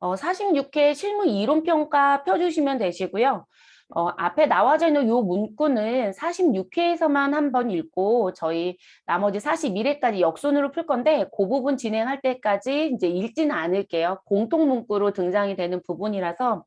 46회 실무 이론평가 펴주시면 되시고요. 앞에 나와져 있는 요 문구는 46회에서만 한 번 읽고 저희 나머지 41회까지 역순으로 풀 건데 그 부분 진행할 때까지 이제 읽지는 않을게요. 공통 문구로 등장이 되는 부분이라서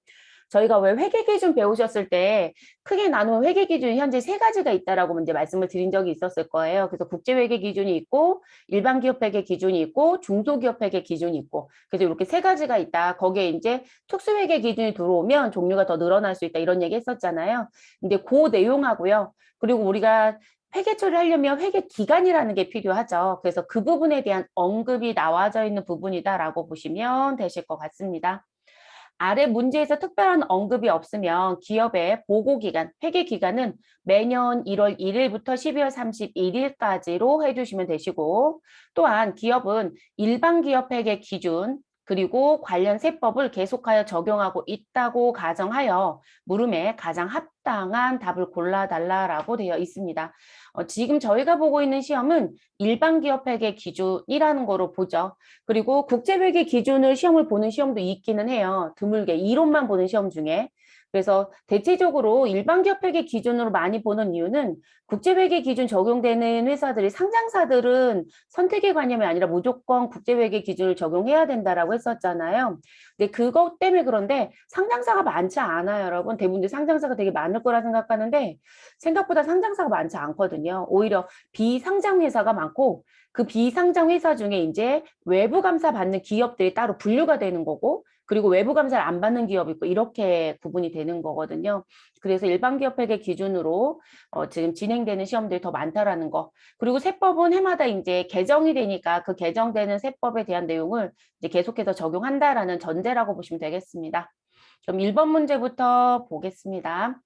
저희가 왜 회계 기준 배우셨을 때 크게 나누면 회계 기준이 현재 세 가지가 있다라고 이제 말씀을 드린 적이 있었을 거예요. 그래서 국제 회계 기준이 있고 일반 기업 회계 기준이 있고 중소기업 회계 기준이 있고 그래서 이렇게 세 가지가 있다. 거기에 이제 특수 회계 기준이 들어오면 종류가 더 늘어날 수 있다. 이런 얘기 했었잖아요. 근데 그 내용하고요. 그리고 우리가 회계 처리를 하려면 회계 기간이라는 게 필요하죠. 그래서 그 부분에 대한 언급이 나와져 있는 부분이다라고 보시면 되실 것 같습니다. 아래 문제에서 특별한 언급이 없으면 기업의 보고기간, 회계기간은 매년 1월 1일부터 12월 31일까지로 해주시면 되시고 또한 기업은 일반 기업 회계 기준 그리고 관련 세법을 계속하여 적용하고 있다고 가정하여 물음에 가장 합당한 답을 골라달라라고 되어 있습니다. 지금 저희가 보고 있는 시험은 일반 기업 회계 기준이라는 거로 보죠. 그리고 국제회계 기준을 시험을 보는 시험도 있기는 해요. 드물게 이론만 보는 시험 중에. 그래서 대체적으로 일반 기업 회계 기준으로 많이 보는 이유는 국제회계 기준 적용되는 회사들이 상장사들은 선택의 관념이 아니라 무조건 국제회계 기준을 적용해야 된다라고 했었잖아요. 근데 그것 때문에 그런데 상장사가 많지 않아요, 여러분. 대부분 상장사가 되게 많을 거라 생각하는데 생각보다 상장사가 많지 않거든요. 오히려 비상장 회사가 많고 그 비상장 회사 중에 이제 외부 감사 받는 기업들이 따로 분류가 되는 거고 그리고 외부 감사를 안 받는 기업이 있고 이렇게 구분이 되는 거거든요. 그래서 일반 기업 회계 기준으로 지금 진행되는 시험들이 더 많다라는 거. 그리고 세법은 해마다 이제 개정이 되니까 그 개정되는 세법에 대한 내용을 이제 계속해서 적용한다라는 전제라고 보시면 되겠습니다. 그럼 1번 문제부터 보겠습니다.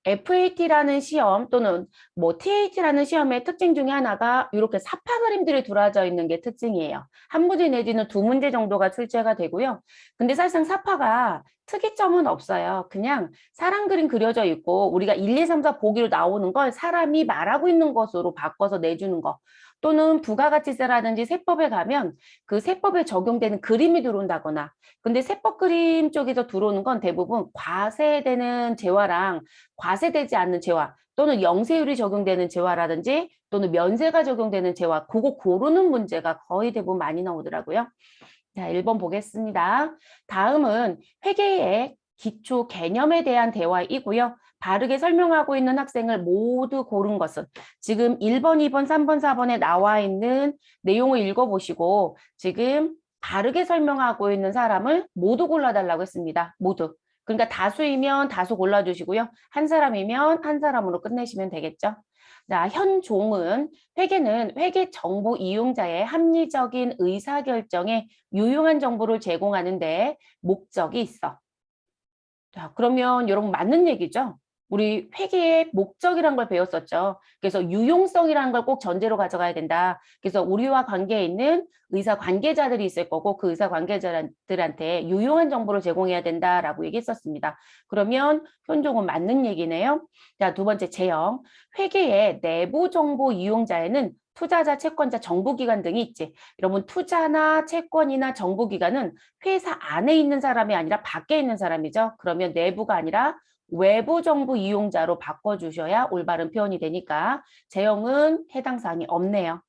FAT라는 시험 또는 뭐 TAT라는 시험의 특징 중에 하나가 이렇게 사파 그림들이 들어져 있는 게 특징이에요. 한 문제 내지는 두 문제 정도가 출제가 되고요. 근데 사실상 사파가 특이점은 없어요. 그냥 사람 그림 그려져 있고 우리가 1, 2, 3, 4 보기로 나오는 걸 사람이 말하고 있는 것으로 바꿔서 내주는 거. 또는 부가가치세라든지 세법에 가면 그 세법에 적용되는 그림이 들어온다거나 근데 세법 그림 쪽에서 들어오는 건 대부분 과세되는 재화랑 과세되지 않는 재화 또는 영세율이 적용되는 재화라든지 또는 면세가 적용되는 재화 그거 고르는 문제가 거의 대부분 많이 나오더라고요. 자, 1번 보겠습니다. 다음은 회계의 기초 개념에 대한 대화이고요. 바르게 설명하고 있는 학생을 모두 고른 것은 지금 1번, 2번, 3번, 4번에 나와 있는 내용을 읽어보시고 지금 바르게 설명하고 있는 사람을 모두 골라달라고 했습니다. 모두. 그러니까 다수이면 다수 골라주시고요. 한 사람이면 한 사람으로 끝내시면 되겠죠. 자, 현종은 회계는 회계 정보 이용자의 합리적인 의사결정에 유용한 정보를 제공하는데 목적이 있어. 자, 그러면 여러분 맞는 얘기죠? 우리 회계의 목적이란 걸 배웠었죠. 그래서 유용성이라는 걸 꼭 전제로 가져가야 된다. 그래서 우리와 관계에 있는 의사 관계자들이 있을 거고 그 의사 관계자들한테 유용한 정보를 제공해야 된다라고 얘기했었습니다. 그러면 현종은 맞는 얘기네요. 자, 두 번째 제형. 회계의 내부 정보 이용자에는 투자자, 채권자, 정부기관 등이 있지. 여러분 투자나 채권이나 정부기관은 회사 안에 있는 사람이 아니라 밖에 있는 사람이죠. 그러면 내부가 아니라 외부 정부 이용자로 바꿔주셔야 올바른 표현이 되니까 제형은 해당 사항이 없네요.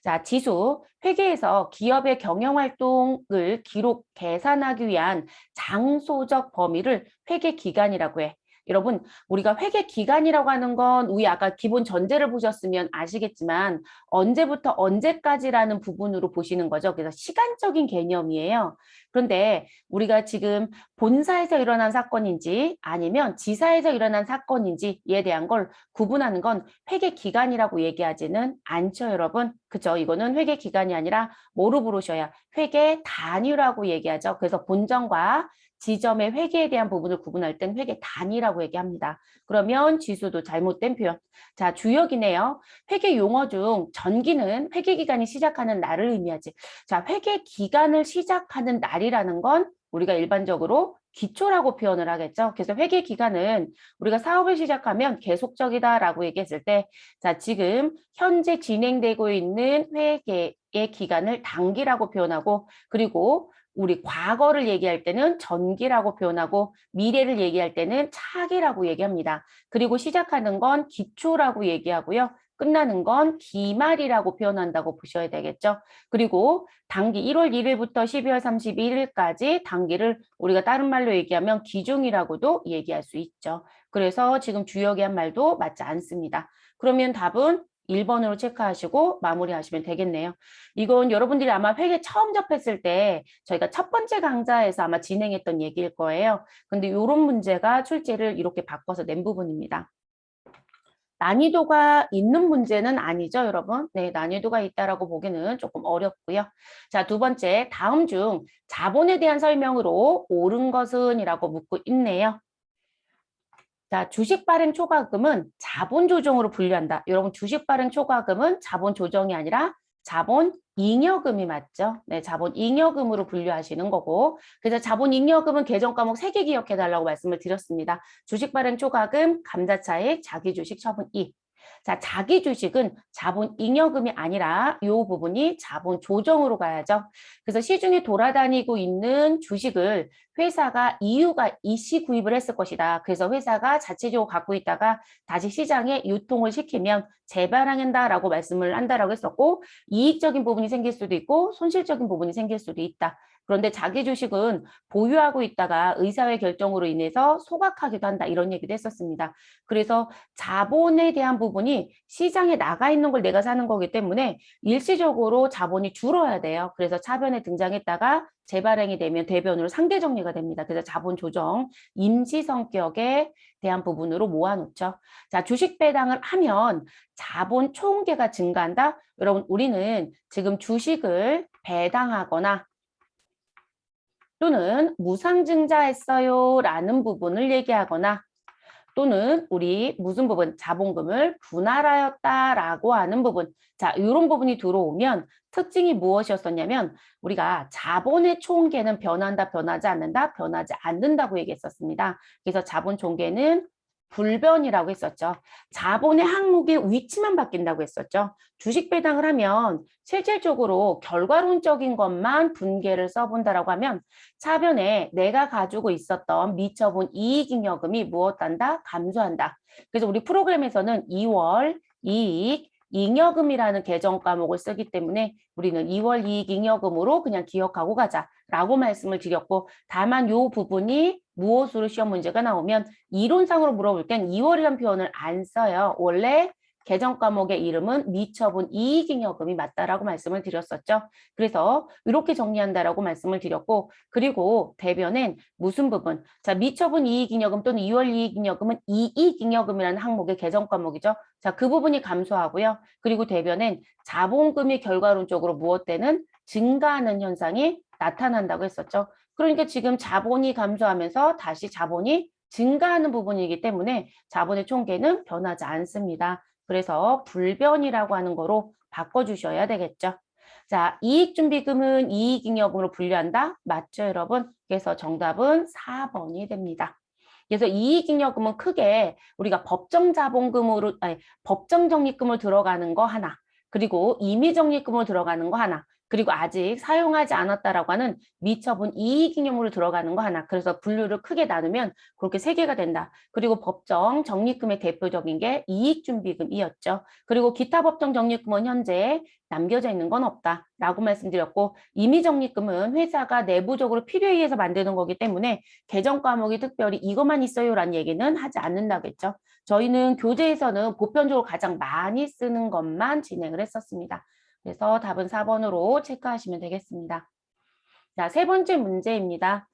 자, 지수. 회계에서 기업의 경영활동을 기록 계산하기 위한 장소적 범위를 회계기간이라고 해. 여러분, 우리가 회계기간이라고 하는 건 우리 아까 기본 전제를 보셨으면 아시겠지만 언제부터 언제까지라는 부분으로 보시는 거죠. 그래서 시간적인 개념이에요. 그런데 우리가 지금 본사에서 일어난 사건인지 아니면 지사에서 일어난 사건인지에 대한 걸 구분하는 건 회계 기간이라고 얘기하지는 않죠, 여러분. 그죠? 이거는 회계 기간이 아니라 뭐로 부르셔야 회계 단위라고 얘기하죠. 그래서 본점과 지점의 회계에 대한 부분을 구분할 땐 회계 단위라고 얘기합니다. 그러면 지수도 잘못된 표현. 자, 주역이네요. 회계 용어 중 전기는 회계 기간이 시작하는 날을 의미하지. 자, 회계 기간을 시작하는 날이라는 건 우리가 일반적으로 기초라고 표현을 하겠죠. 그래서 회계 기간은 우리가 사업을 시작하면 계속적이다라고 얘기했을 때, 자, 지금 현재 진행되고 있는 회계의 기간을 단기라고 표현하고, 그리고 우리 과거를 얘기할 때는 전기라고 표현하고, 미래를 얘기할 때는 차기라고 얘기합니다. 그리고 시작하는 건 기초라고 얘기하고요. 끝나는 건 기말이라고 표현한다고 보셔야 되겠죠. 그리고 단기 1월 1일부터 12월 31일까지 단기를 우리가 다른 말로 얘기하면 기중이라고도 얘기할 수 있죠. 그래서 지금 주역이 한 말도 맞지 않습니다. 그러면 답은 1번으로 체크하시고 마무리하시면 되겠네요. 이건 여러분들이 아마 회계 처음 접했을 때 저희가 첫 번째 강좌에서 아마 진행했던 얘기일 거예요. 근데 이런 문제가 출제를 이렇게 바꿔서 낸 부분입니다. 난이도가 있는 문제는 아니죠, 여러분? 네, 난이도가 있다라고 보기는 조금 어렵고요. 자, 두 번째, 다음 중 자본에 대한 설명으로 옳은 것은 이라고 묻고 있네요. 자, 주식 발행 초과금은 자본 조정으로 분류한다. 여러분, 주식 발행 초과금은 자본 조정이 아니라 자본 잉여금이 맞죠? 네, 자본 잉여금으로 분류하시는 거고. 그래서 자본 잉여금은 개정 과목 3개 기억해 달라고 말씀을 드렸습니다. 주식 발행 초과금, 감자차익, 자기주식 처분 2. 자, 자기주식은 자본 잉여금이 아니라 이 부분이 자본 조정으로 가야죠. 그래서 시중에 돌아다니고 있는 주식을 회사가 이유가 이씨 구입을 했을 것이다. 그래서 회사가 자체적으로 갖고 있다가 다시 시장에 유통을 시키면 재발행한다라고 말씀을 한다라고 했었고, 이익적인 부분이 생길 수도 있고 손실적인 부분이 생길 수도 있다. 그런데 자기 주식은 보유하고 있다가 의사회 결정으로 인해서 소각하기도 한다. 이런 얘기도 했었습니다. 그래서 자본에 대한 부분이 시장에 나가 있는 걸 내가 사는 거기 때문에 일시적으로 자본이 줄어야 돼요. 그래서 차변에 등장했다가 재발행이 되면 대변으로 상대 정리가 됩니다. 그래서 자본 조정, 임시 성격에 대한 부분으로 모아놓죠. 자, 주식 배당을 하면 자본 총계가 증가한다. 여러분, 우리는 지금 주식을 배당하거나 또는 무상증자했어요 라는 부분을 얘기하거나 또는 우리 무슨 부분, 자본금을 분할하였다라고 하는 부분. 자, 이런 부분이 들어오면 특징이 무엇이었었냐면 우리가 자본의 총계는 변한다, 변하지 않는다, 변하지 않는다고 얘기했었습니다. 그래서 자본 총계는 불변이라고 했었죠. 자본의 항목의 위치만 바뀐다고 했었죠. 주식 배당을 하면 실질적으로 결과론적인 것만 분계를 써본다라고 하면 차변에 내가 가지고 있었던 미처분 이익잉여금이 무엇한다? 감소한다. 그래서 우리 프로그램에서는 2월 이익 잉여금이라는 계정 과목을 쓰기 때문에 우리는 2월 이익 잉여금으로 그냥 기억하고 가자라고 말씀을 드렸고, 다만 이 부분이 무엇으로 시험 문제가 나오면 이론상으로 물어볼 땐 2월이라는 표현을 안 써요. 원래 계정 과목의 이름은 미처분 이익잉여금이 맞다라고 말씀을 드렸었죠. 그래서 이렇게 정리한다라고 말씀을 드렸고, 그리고 대변엔 무슨 부분? 자, 미처분 이익잉여금 또는 2월 이익잉여금은 이익잉여금이라는 항목의 계정 과목이죠. 자, 그 부분이 감소하고요. 그리고 대변엔 자본금이 결과론적으로 무엇되는 증가하는 현상이 나타난다고 했었죠. 그러니까 지금 자본이 감소하면서 다시 자본이 증가하는 부분이기 때문에 자본의 총계는 변하지 않습니다. 그래서 불변이라고 하는 거로 바꿔주셔야 되겠죠. 자, 이익준비금은 이익잉여금으로 분류한다? 맞죠, 여러분? 그래서 정답은 4번이 됩니다. 그래서 이익잉여금은 크게 우리가 법정자본금으로, 아니, 법정적립금으로 들어가는 거 하나, 그리고 임의적립금으로 들어가는 거 하나, 그리고 아직 사용하지 않았다라고 하는 미처분 이익잉여금으로 들어가는 거 하나. 그래서 분류를 크게 나누면 그렇게 3개가 된다. 그리고 법정 적립금의 대표적인 게 이익준비금이었죠. 그리고 기타 법정 적립금은 현재 남겨져 있는 건 없다라고 말씀드렸고, 임의적립금은 회사가 내부적으로 필요에 의해서 만드는 거기 때문에 개정 과목이 특별히 이것만 있어요라는 얘기는 하지 않는다겠죠. 저희는 교재에서는 보편적으로 가장 많이 쓰는 것만 진행을 했었습니다. 그래서 답은 4번으로 체크하시면 되겠습니다. 자, 세 번째 문제입니다.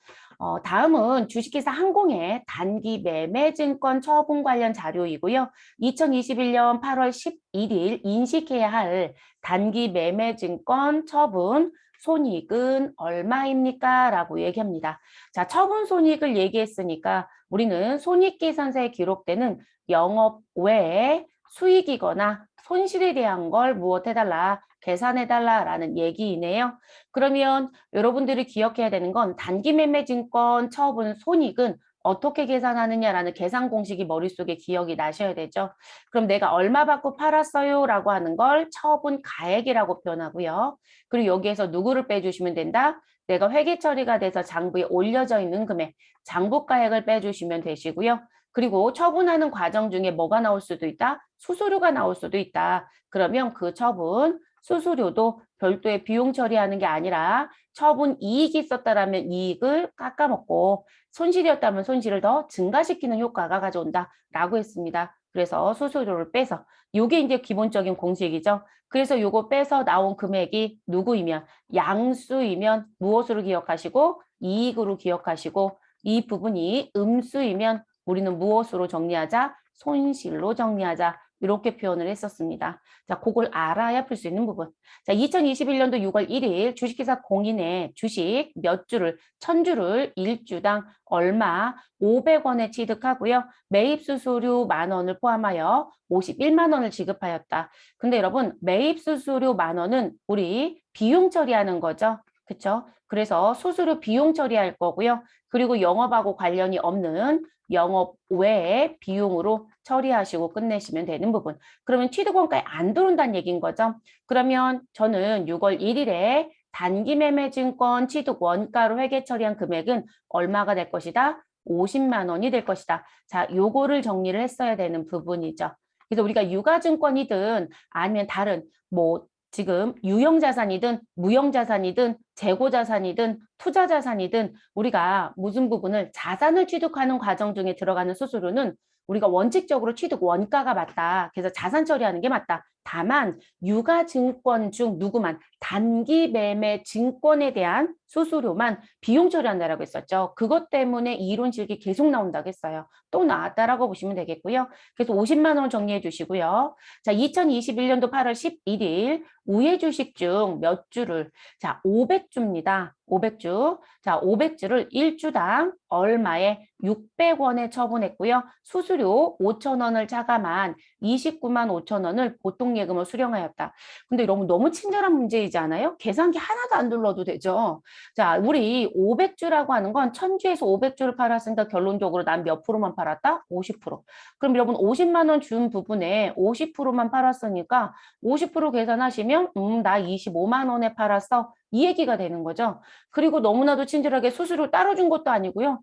다음은 주식회사 항공의 단기 매매증권 처분 관련 자료이고요. 2021년 8월 11일 인식해야 할 단기 매매증권 처분 손익은 얼마입니까? 라고 얘기합니다. 자, 처분 손익을 얘기했으니까 우리는 손익계산서에 기록되는 영업 외에 수익이거나 손실에 대한 걸 무엇 해달라? 계산해달라라는 얘기이네요. 그러면 여러분들이 기억해야 되는 건 단기매매증권 처분 손익은 어떻게 계산하느냐라는 계산 공식이 머릿속에 기억이 나셔야 되죠. 그럼 내가 얼마 받고 팔았어요? 라고 하는 걸 처분 가액이라고 표현하고요. 그리고 여기에서 누구를 빼주시면 된다? 내가 회계 처리가 돼서 장부에 올려져 있는 금액, 장부가액을 빼주시면 되시고요. 그리고 처분하는 과정 중에 뭐가 나올 수도 있다? 수수료가 나올 수도 있다. 그러면 그 처분, 수수료도 별도의 비용 처리하는 게 아니라 처분 이익이 있었다라면 이익을 깎아먹고 손실이었다면 손실을 더 증가시키는 효과가 가져온다라고 했습니다. 그래서 수수료를 빼서 이게 이제 기본적인 공식이죠. 그래서 요거 빼서 나온 금액이 누구이면 양수이면 무엇으로 기억하시고 이익으로 기억하시고 이 부분이 음수이면 우리는 무엇으로 정리하자? 손실로 정리하자. 이렇게 표현을 했었습니다. 자, 그걸 알아야 풀 수 있는 부분. 자, 2021년도 6월 1일 주식회사 공인의 주식 몇 주를, 1000주를 1주당 얼마 500원에 취득하고요. 매입 수수료 10,000원을 포함하여 51만 원을 지급하였다. 근데 여러분, 매입 수수료 10,000원은 우리 비용 처리하는 거죠. 그쵸? 그래서 수수료 비용 처리할 거고요. 그리고 영업하고 관련이 없는 영업 외에 비용으로 처리하시고 끝내시면 되는 부분. 그러면 취득원가에 안 들어온다는 얘기인 거죠. 그러면 저는 6월 1일에 단기매매증권 취득원가로 회계 처리한 금액은 얼마가 될 것이다? 50만 원이 될 것이다. 자, 요거를 정리를 했어야 되는 부분이죠. 그래서 우리가 유가증권이든 아니면 다른 뭐 지금 유형자산이든 무형자산이든 재고자산이든 투자자산이든 우리가 무슨 부분을 자산을 취득하는 과정 중에 들어가는 수수료는 우리가 원칙적으로 취득 원가가 맞다. 그래서 자산 처리하는 게 맞다. 다만 유가증권 중 누구만 단기 매매 증권에 대한 수수료만 비용 처리한다라고 했었죠. 그것 때문에 이론식이 계속 나온다고 했어요. 또 나왔다라고 보시면 되겠고요. 그래서 50만 원 정리해 주시고요. 자, 2021년도 8월 11일 우회 주식 중 몇 주를 자, 500주입니다. 500주. 자, 500주를 1주당 얼마에 600원에 처분했고요. 수수료 5,000원을 차감한 29만 5천 원을 보통 예금으로 수령하였다. 근데 너무 친절한 문제이지 않아요? 계산기 하나도 안 눌러도 되죠. 자, 우리 500주라고 하는 건 1000주에서 500주를 팔았으니까 결론적으로 난 몇 프로만 팔았다? 50%. 그럼 여러분 50만 원 준 부분에 50%만 팔았으니까 50% 계산하시면 나 25만 원에 팔았어. 이 얘기가 되는 거죠. 그리고 너무나도 친절하게 수수료 따로 준 것도 아니고요.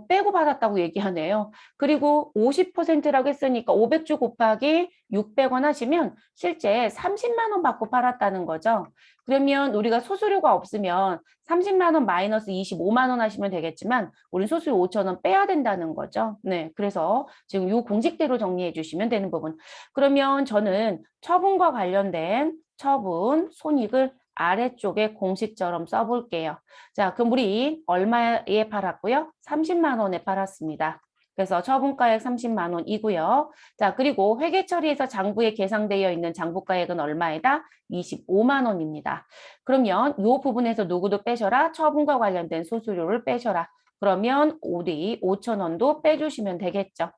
빼고 받았다고 얘기하네요. 그리고 50%라고 했으니까 500주 곱하기 600원 하시면 실제 30만 원 받고 팔았다는 거죠. 그러면 우리가 수수료가 없으면 30만 원 마이너스 25만 원 하시면 되겠지만 우리 수수료 5천 원 빼야 된다는 거죠. 네, 그래서 지금 이 공식대로 정리해 주시면 되는 부분. 그러면 저는 처분과 관련된 처분, 손익을 아래쪽에 공식처럼 써볼게요. 자, 그럼 우리 얼마에 팔았고요? 30만 원에 팔았습니다. 그래서 처분가액 30만 원이고요. 자, 그리고 회계 처리에서 장부에 계상되어 있는 장부가액은 얼마이다? 25만 원입니다. 그러면 이 부분에서 누구도 빼셔라. 처분과 관련된 수수료를 빼셔라. 그러면 우리 5천 원도 빼주시면 되겠죠.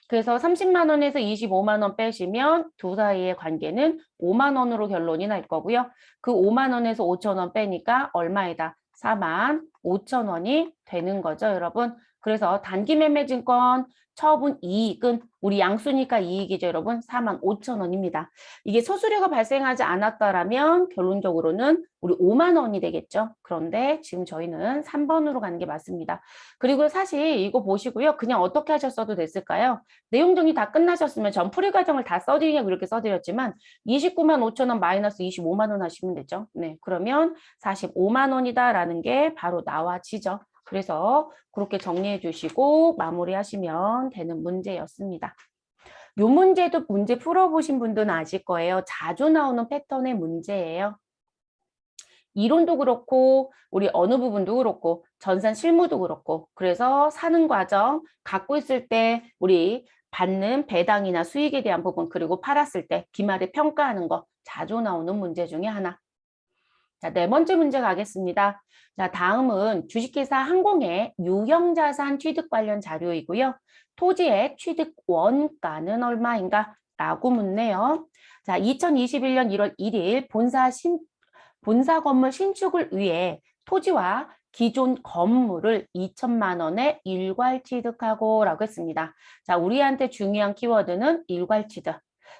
그래서 30만 원에서 25만 원 빼시면 두 사이의 관계는 5만 원으로 결론이 날 거고요. 그 5만 원에서 5천 원 빼니까 얼마이다? 4만 5천 원이 되는 거죠, 여러분. 그래서 단기매매증권 처분 이익은 우리 양수니까 이익이죠, 여러분. 4만 5천 원입니다. 이게 수수료가 발생하지 않았다라면 결론적으로는 우리 5만 원이 되겠죠. 그런데 지금 저희는 3번으로 가는 게 맞습니다. 그리고 사실 이거 보시고요. 그냥 어떻게 하셨어도 됐을까요? 내용 정리 다 끝나셨으면 전 풀이 과정을 다 써드리냐고 이렇게 써드렸지만 29만 5천 원 마이너스 25만 원 하시면 되죠. 네, 그러면 45만 원이다라는 게 바로 나와지죠. 그래서 그렇게 정리해 주시고 마무리하시면 되는 문제였습니다. 이 문제도 문제 풀어보신 분들은 아실 거예요. 자주 나오는 패턴의 문제예요. 이론도 그렇고 우리 어느 부분도 그렇고 전산 실무도 그렇고 그래서 사는 과정 갖고 있을 때 우리 받는 배당이나 수익에 대한 부분 그리고 팔았을 때 기말에 평가하는 거 자주 나오는 문제 중에 하나. 자, 네 번째 문제 가겠습니다. 자, 다음은 주식회사 항공의 유형자산 취득 관련 자료이고요. 토지의 취득 원가는 얼마인가? 라고 묻네요. 자, 2021년 1월 1일 본사 건물 신축을 위해 토지와 기존 건물을 2천만 원에 일괄 취득하고 라고 했습니다. 자, 우리한테 중요한 키워드는 일괄 취득.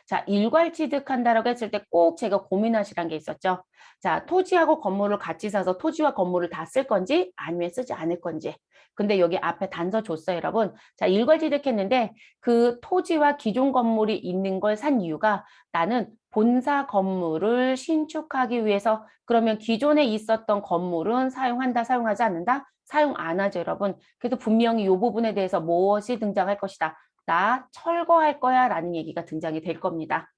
자, 일괄 취득한다라고 했을 때 꼭 제가 고민하시란 게 있었죠. 자, 토지하고 건물을 같이 사서 토지와 건물을 다 쓸 건지 아니면 쓰지 않을 건지. 근데 여기 앞에 단서 줬어요, 여러분. 자, 일괄 취득했는데 그 토지와 기존 건물이 있는 걸 산 이유가 나는 본사 건물을 신축하기 위해서 그러면 기존에 있었던 건물은 사용한다, 사용하지 않는다? 사용 안 하죠, 여러분. 그래서 분명히 이 부분에 대해서 무엇이 등장할 것이다. 나 철거할 거야 라는 얘기가 등장이 될 겁니다.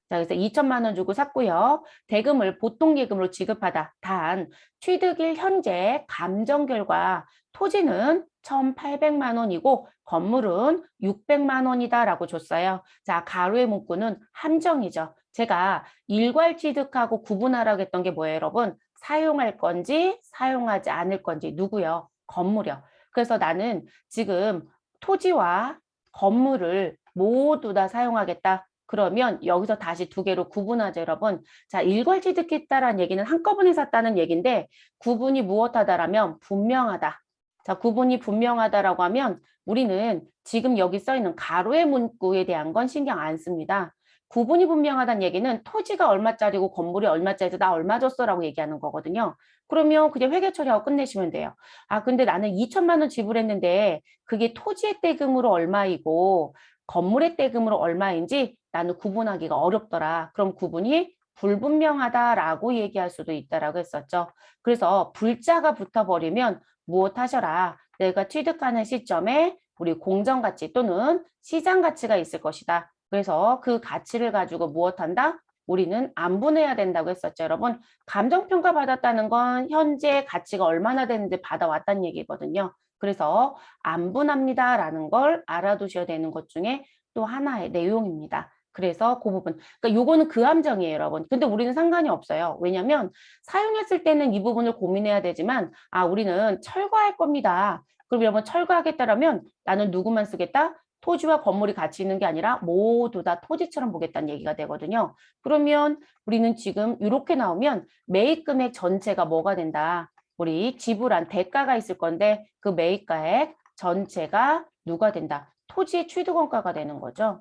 자, 그래서 2천만 원 주고 샀고요. 대금을 보통 예금으로 지급하다. 단, 취득일 현재 감정 결과 토지는 1,800만 원이고 건물은 600만 원이다라고 줬어요. 자, 가로의 문구는 함정이죠. 제가 일괄 취득하고 구분하라고 했던 게 뭐예요, 여러분? 사용할 건지 사용하지 않을 건지 누구요? 건물이요. 그래서 나는 지금 토지와 건물을 모두 다 사용하겠다. 그러면 여기서 다시 두 개로 구분하죠, 여러분. 자, 일괄취득했다라는 얘기는 한꺼번에 샀다는 얘기인데 구분이 무엇하다라면 분명하다. 자, 구분이 분명하다라고 하면 우리는 지금 여기 써 있는 가로의 문구에 대한 건 신경 안 씁니다. 구분이 분명하다는 얘기는 토지가 얼마짜리고 건물이 얼마짜리고 나 얼마 줬어라고 얘기하는 거거든요. 그러면 그냥 회계 처리하고 끝내시면 돼요. 아, 근데 나는 2천만 원 지불했는데 그게 토지의 대금으로 얼마이고 건물의 대금으로 얼마인지 나는 구분하기가 어렵더라. 그럼 구분이 불분명하다라고 얘기할 수도 있다라고 했었죠. 그래서 불자가 붙어버리면 무엇 하셔라. 내가 취득하는 시점에 우리 공정가치 또는 시장가치가 있을 것이다. 그래서 그 가치를 가지고 무엇 한다? 우리는 안분해야 된다고 했었죠, 여러분. 감정평가 받았다는 건 현재 가치가 얼마나 되는지 받아왔다는 얘기거든요. 그래서 안분합니다라는 걸 알아두셔야 되는 것 중에 또 하나의 내용입니다. 그래서 그 부분, 그러니까 요거는 그 함정이에요, 여러분. 근데 우리는 상관이 없어요. 왜냐면 사용했을 때는 이 부분을 고민해야 되지만, 아, 우리는 철거할 겁니다. 그럼 여러분 철거하겠다라면 나는 누구만 쓰겠다? 토지와 건물이 같이 있는 게 아니라 모두 다 토지처럼 보겠다는 얘기가 되거든요. 그러면 우리는 지금 이렇게 나오면 매입 금액 전체가 뭐가 된다? 우리 지불한 대가가 있을 건데 그 매입가액 전체가 누가 된다? 토지의 취득원가가 되는 거죠.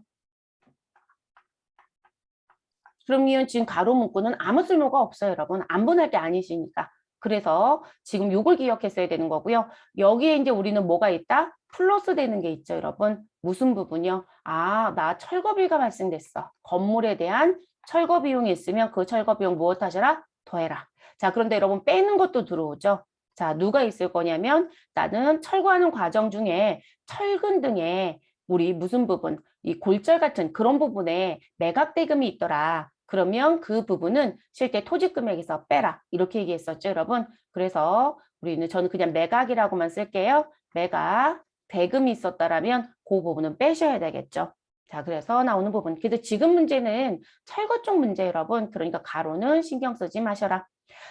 그러면 지금 가로 문구는 아무 쓸모가 없어요, 여러분. 안분할 게 아니시니까. 그래서 지금 요걸 기억했어야 되는 거고요. 여기에 이제 우리는 뭐가 있다? 플러스 되는 게 있죠, 여러분. 무슨 부분이요? 아, 나 철거비가 발생됐어. 건물에 대한 철거 비용이 있으면 그 철거 비용 무엇 하셔라? 더해라. 자, 그런데 여러분 빼는 것도 들어오죠. 자, 누가 있을 거냐면 나는 철거하는 과정 중에 철근 등에 우리 무슨 부분, 이 골절 같은 그런 부분에 매각 대금이 있더라. 그러면 그 부분은 실제 토지 금액에서 빼라. 이렇게 얘기했었죠, 여러분. 그래서 저는 그냥 매각이라고만 쓸게요. 매각 대금이 있었다라면 그 부분은 빼셔야 되겠죠. 자, 그래서 나오는 부분. 그래도 지금 문제는 철거 쪽 문제, 여러분. 그러니까 가로는 신경 쓰지 마셔라.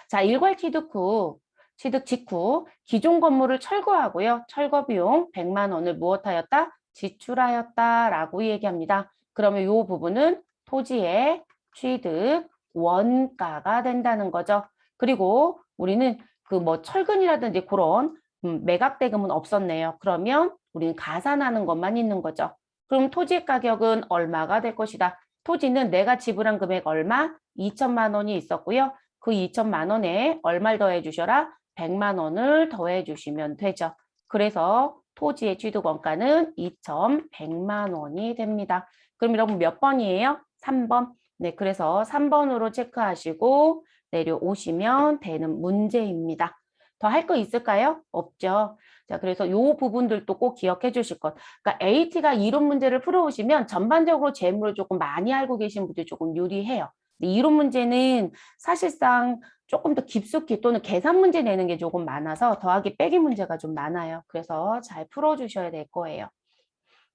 자, 일괄 취득 직후 기존 건물을 철거하고요. 철거 비용 100만 원을 무엇하였다? 지출하였다라고 얘기합니다. 그러면 이 부분은 토지의 취득 원가가 된다는 거죠. 그리고 우리는 그 뭐 철근이라든지 그런 매각 대금은 없었네요. 그러면 우리는 가산하는 것만 있는 거죠. 그럼 토지 가격은 얼마가 될 것이다. 토지는 내가 지불한 금액 얼마? 2천만 원이 있었고요. 그 2천만 원에 얼마를 더해 주셔라? 100만 원을 더해 주시면 되죠. 그래서 토지의 취득 원가는 2,100만 원이 됩니다. 그럼 여러분 몇 번이에요? 3번. 네, 그래서 3번으로 체크하시고 내려오시면 되는 문제입니다. 더 할 거 있을까요? 없죠. 자, 그래서 요 부분들도 꼭 기억해 주실 것. 그러니까 AT가 이론 문제를 풀어오시면 전반적으로 재물을 조금 많이 알고 계신 분들이 조금 유리해요. 이론 문제는 사실상 조금 더 깊숙이 또는 계산 문제 내는 게 조금 많아서 더하기 빼기 문제가 좀 많아요. 그래서 잘 풀어주셔야 될 거예요.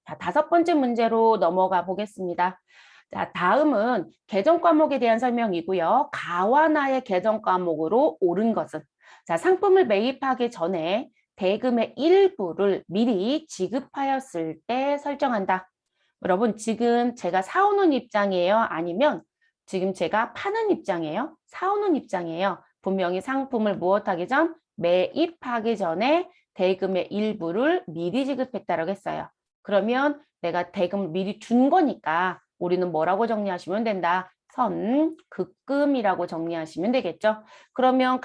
자, 5번째 문제로 넘어가 보겠습니다. 자, 다음은 개정 과목에 대한 설명이고요. 가와 나의 개정 과목으로 옳은 것은 자, 상품을 매입하기 전에 대금의 일부를 미리 지급하였을 때 설정한다. 여러분, 지금 제가 사오는 입장이에요? 아니면 지금 제가 파는 입장이에요. 사오는 입장이에요. 분명히 상품을 무엇하기 전? 매입하기 전에 대금의 일부를 미리 지급했다라고 했어요. 그러면 내가 대금을 미리 준 거니까 우리는 뭐라고 정리하시면 된다? 선급금이라고 정리하시면 되겠죠. 그러면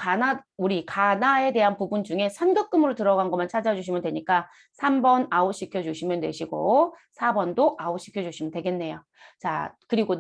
우리 가나에 대한 부분 중에 선급금으로 들어간 것만 찾아주시면 되니까 3번 아웃시켜 주시면 되시고 4번도 아웃시켜 주시면 되겠네요. 자, 그리고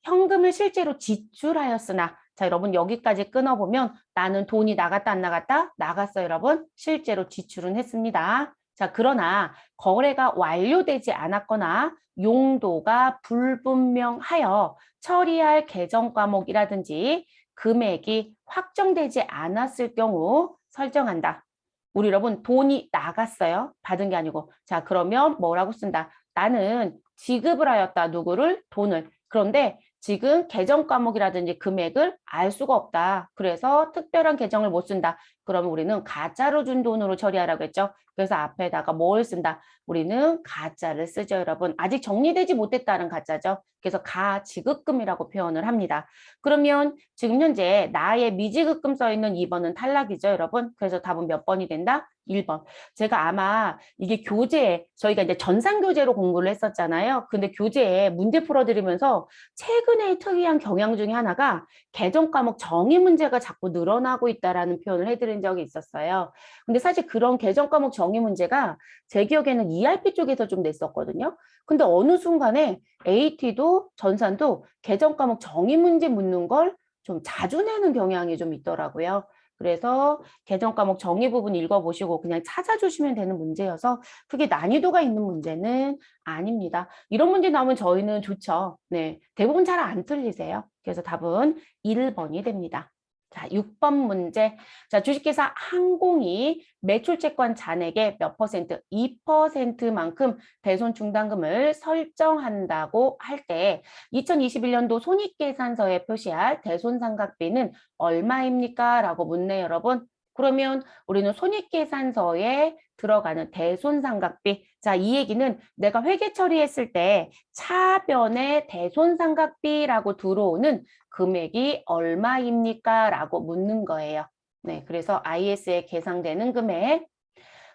현금을 실제로 지출하였으나 자, 여러분 여기까지 끊어보면 나는 돈이 나갔다 안 나갔다? 나갔어요, 여러분. 실제로 지출은 했습니다. 자, 그러나 거래가 완료되지 않았거나 용도가 불분명하여 처리할 계정 과목이라든지 금액이 확정되지 않았을 경우 설정한다. 우리 여러분 돈이 나갔어요. 받은 게 아니고. 자, 그러면 뭐라고 쓴다? 나는 지급을 하였다. 누구를? 돈을. 그런데 지금 계정 과목이라든지 금액을 알 수가 없다. 그래서 특별한 계정을 못 쓴다. 그러면 우리는 가짜로 준 돈으로 처리하라고 했죠. 그래서 앞에다가 뭘 쓴다? 우리는 가짜를 쓰죠, 여러분. 아직 정리되지 못했다는 가짜죠. 그래서 가지급금이라고 표현을 합니다. 그러면 지금 현재 나의 미지급금 써 있는 2번은 탈락이죠, 여러분. 그래서 답은 몇 번이 된다? 1번. 제가 아마 이게 교재에 저희가 이제 전산교재로 공부를 했었잖아요. 근데 교재에 문제 풀어드리면서 최근에 특이한 경향 중에 하나가 개정 과목 정의 문제가 자꾸 늘어나고 있다라는 표현을 해드린 적이 있었어요. 근데 사실 그런 개정 과목 정의 문제가 제 기억에는 ERP 쪽에서 좀 냈었거든요. 근데 어느 순간에 AT도 전산도 개정 과목 정의 문제 묻는 걸 좀 자주 내는 경향이 좀 있더라고요. 그래서 개정 과목 정의 부분 읽어보시고 그냥 찾아주시면 되는 문제여서 그게 난이도가 있는 문제는 아닙니다. 이런 문제 나오면 저희는 좋죠. 네, 대부분 잘 안 틀리세요. 그래서 답은 1번이 됩니다. 자, 6번 문제. 자, 주식회사 항공이 매출채권 잔액의 몇 퍼센트? 2%만큼 대손충당금을 설정한다고 할 때 2021년도 손익계산서에 표시할 대손상각비는 얼마입니까? 라고 묻네요, 여러분. 그러면 우리는 손익계산서에 들어가는 대손상각비. 자, 이 얘기는 내가 회계 처리했을 때 차변에 대손상각비라고 들어오는 금액이 얼마입니까? 라고 묻는 거예요. 네, 그래서 IS에 계상되는 금액.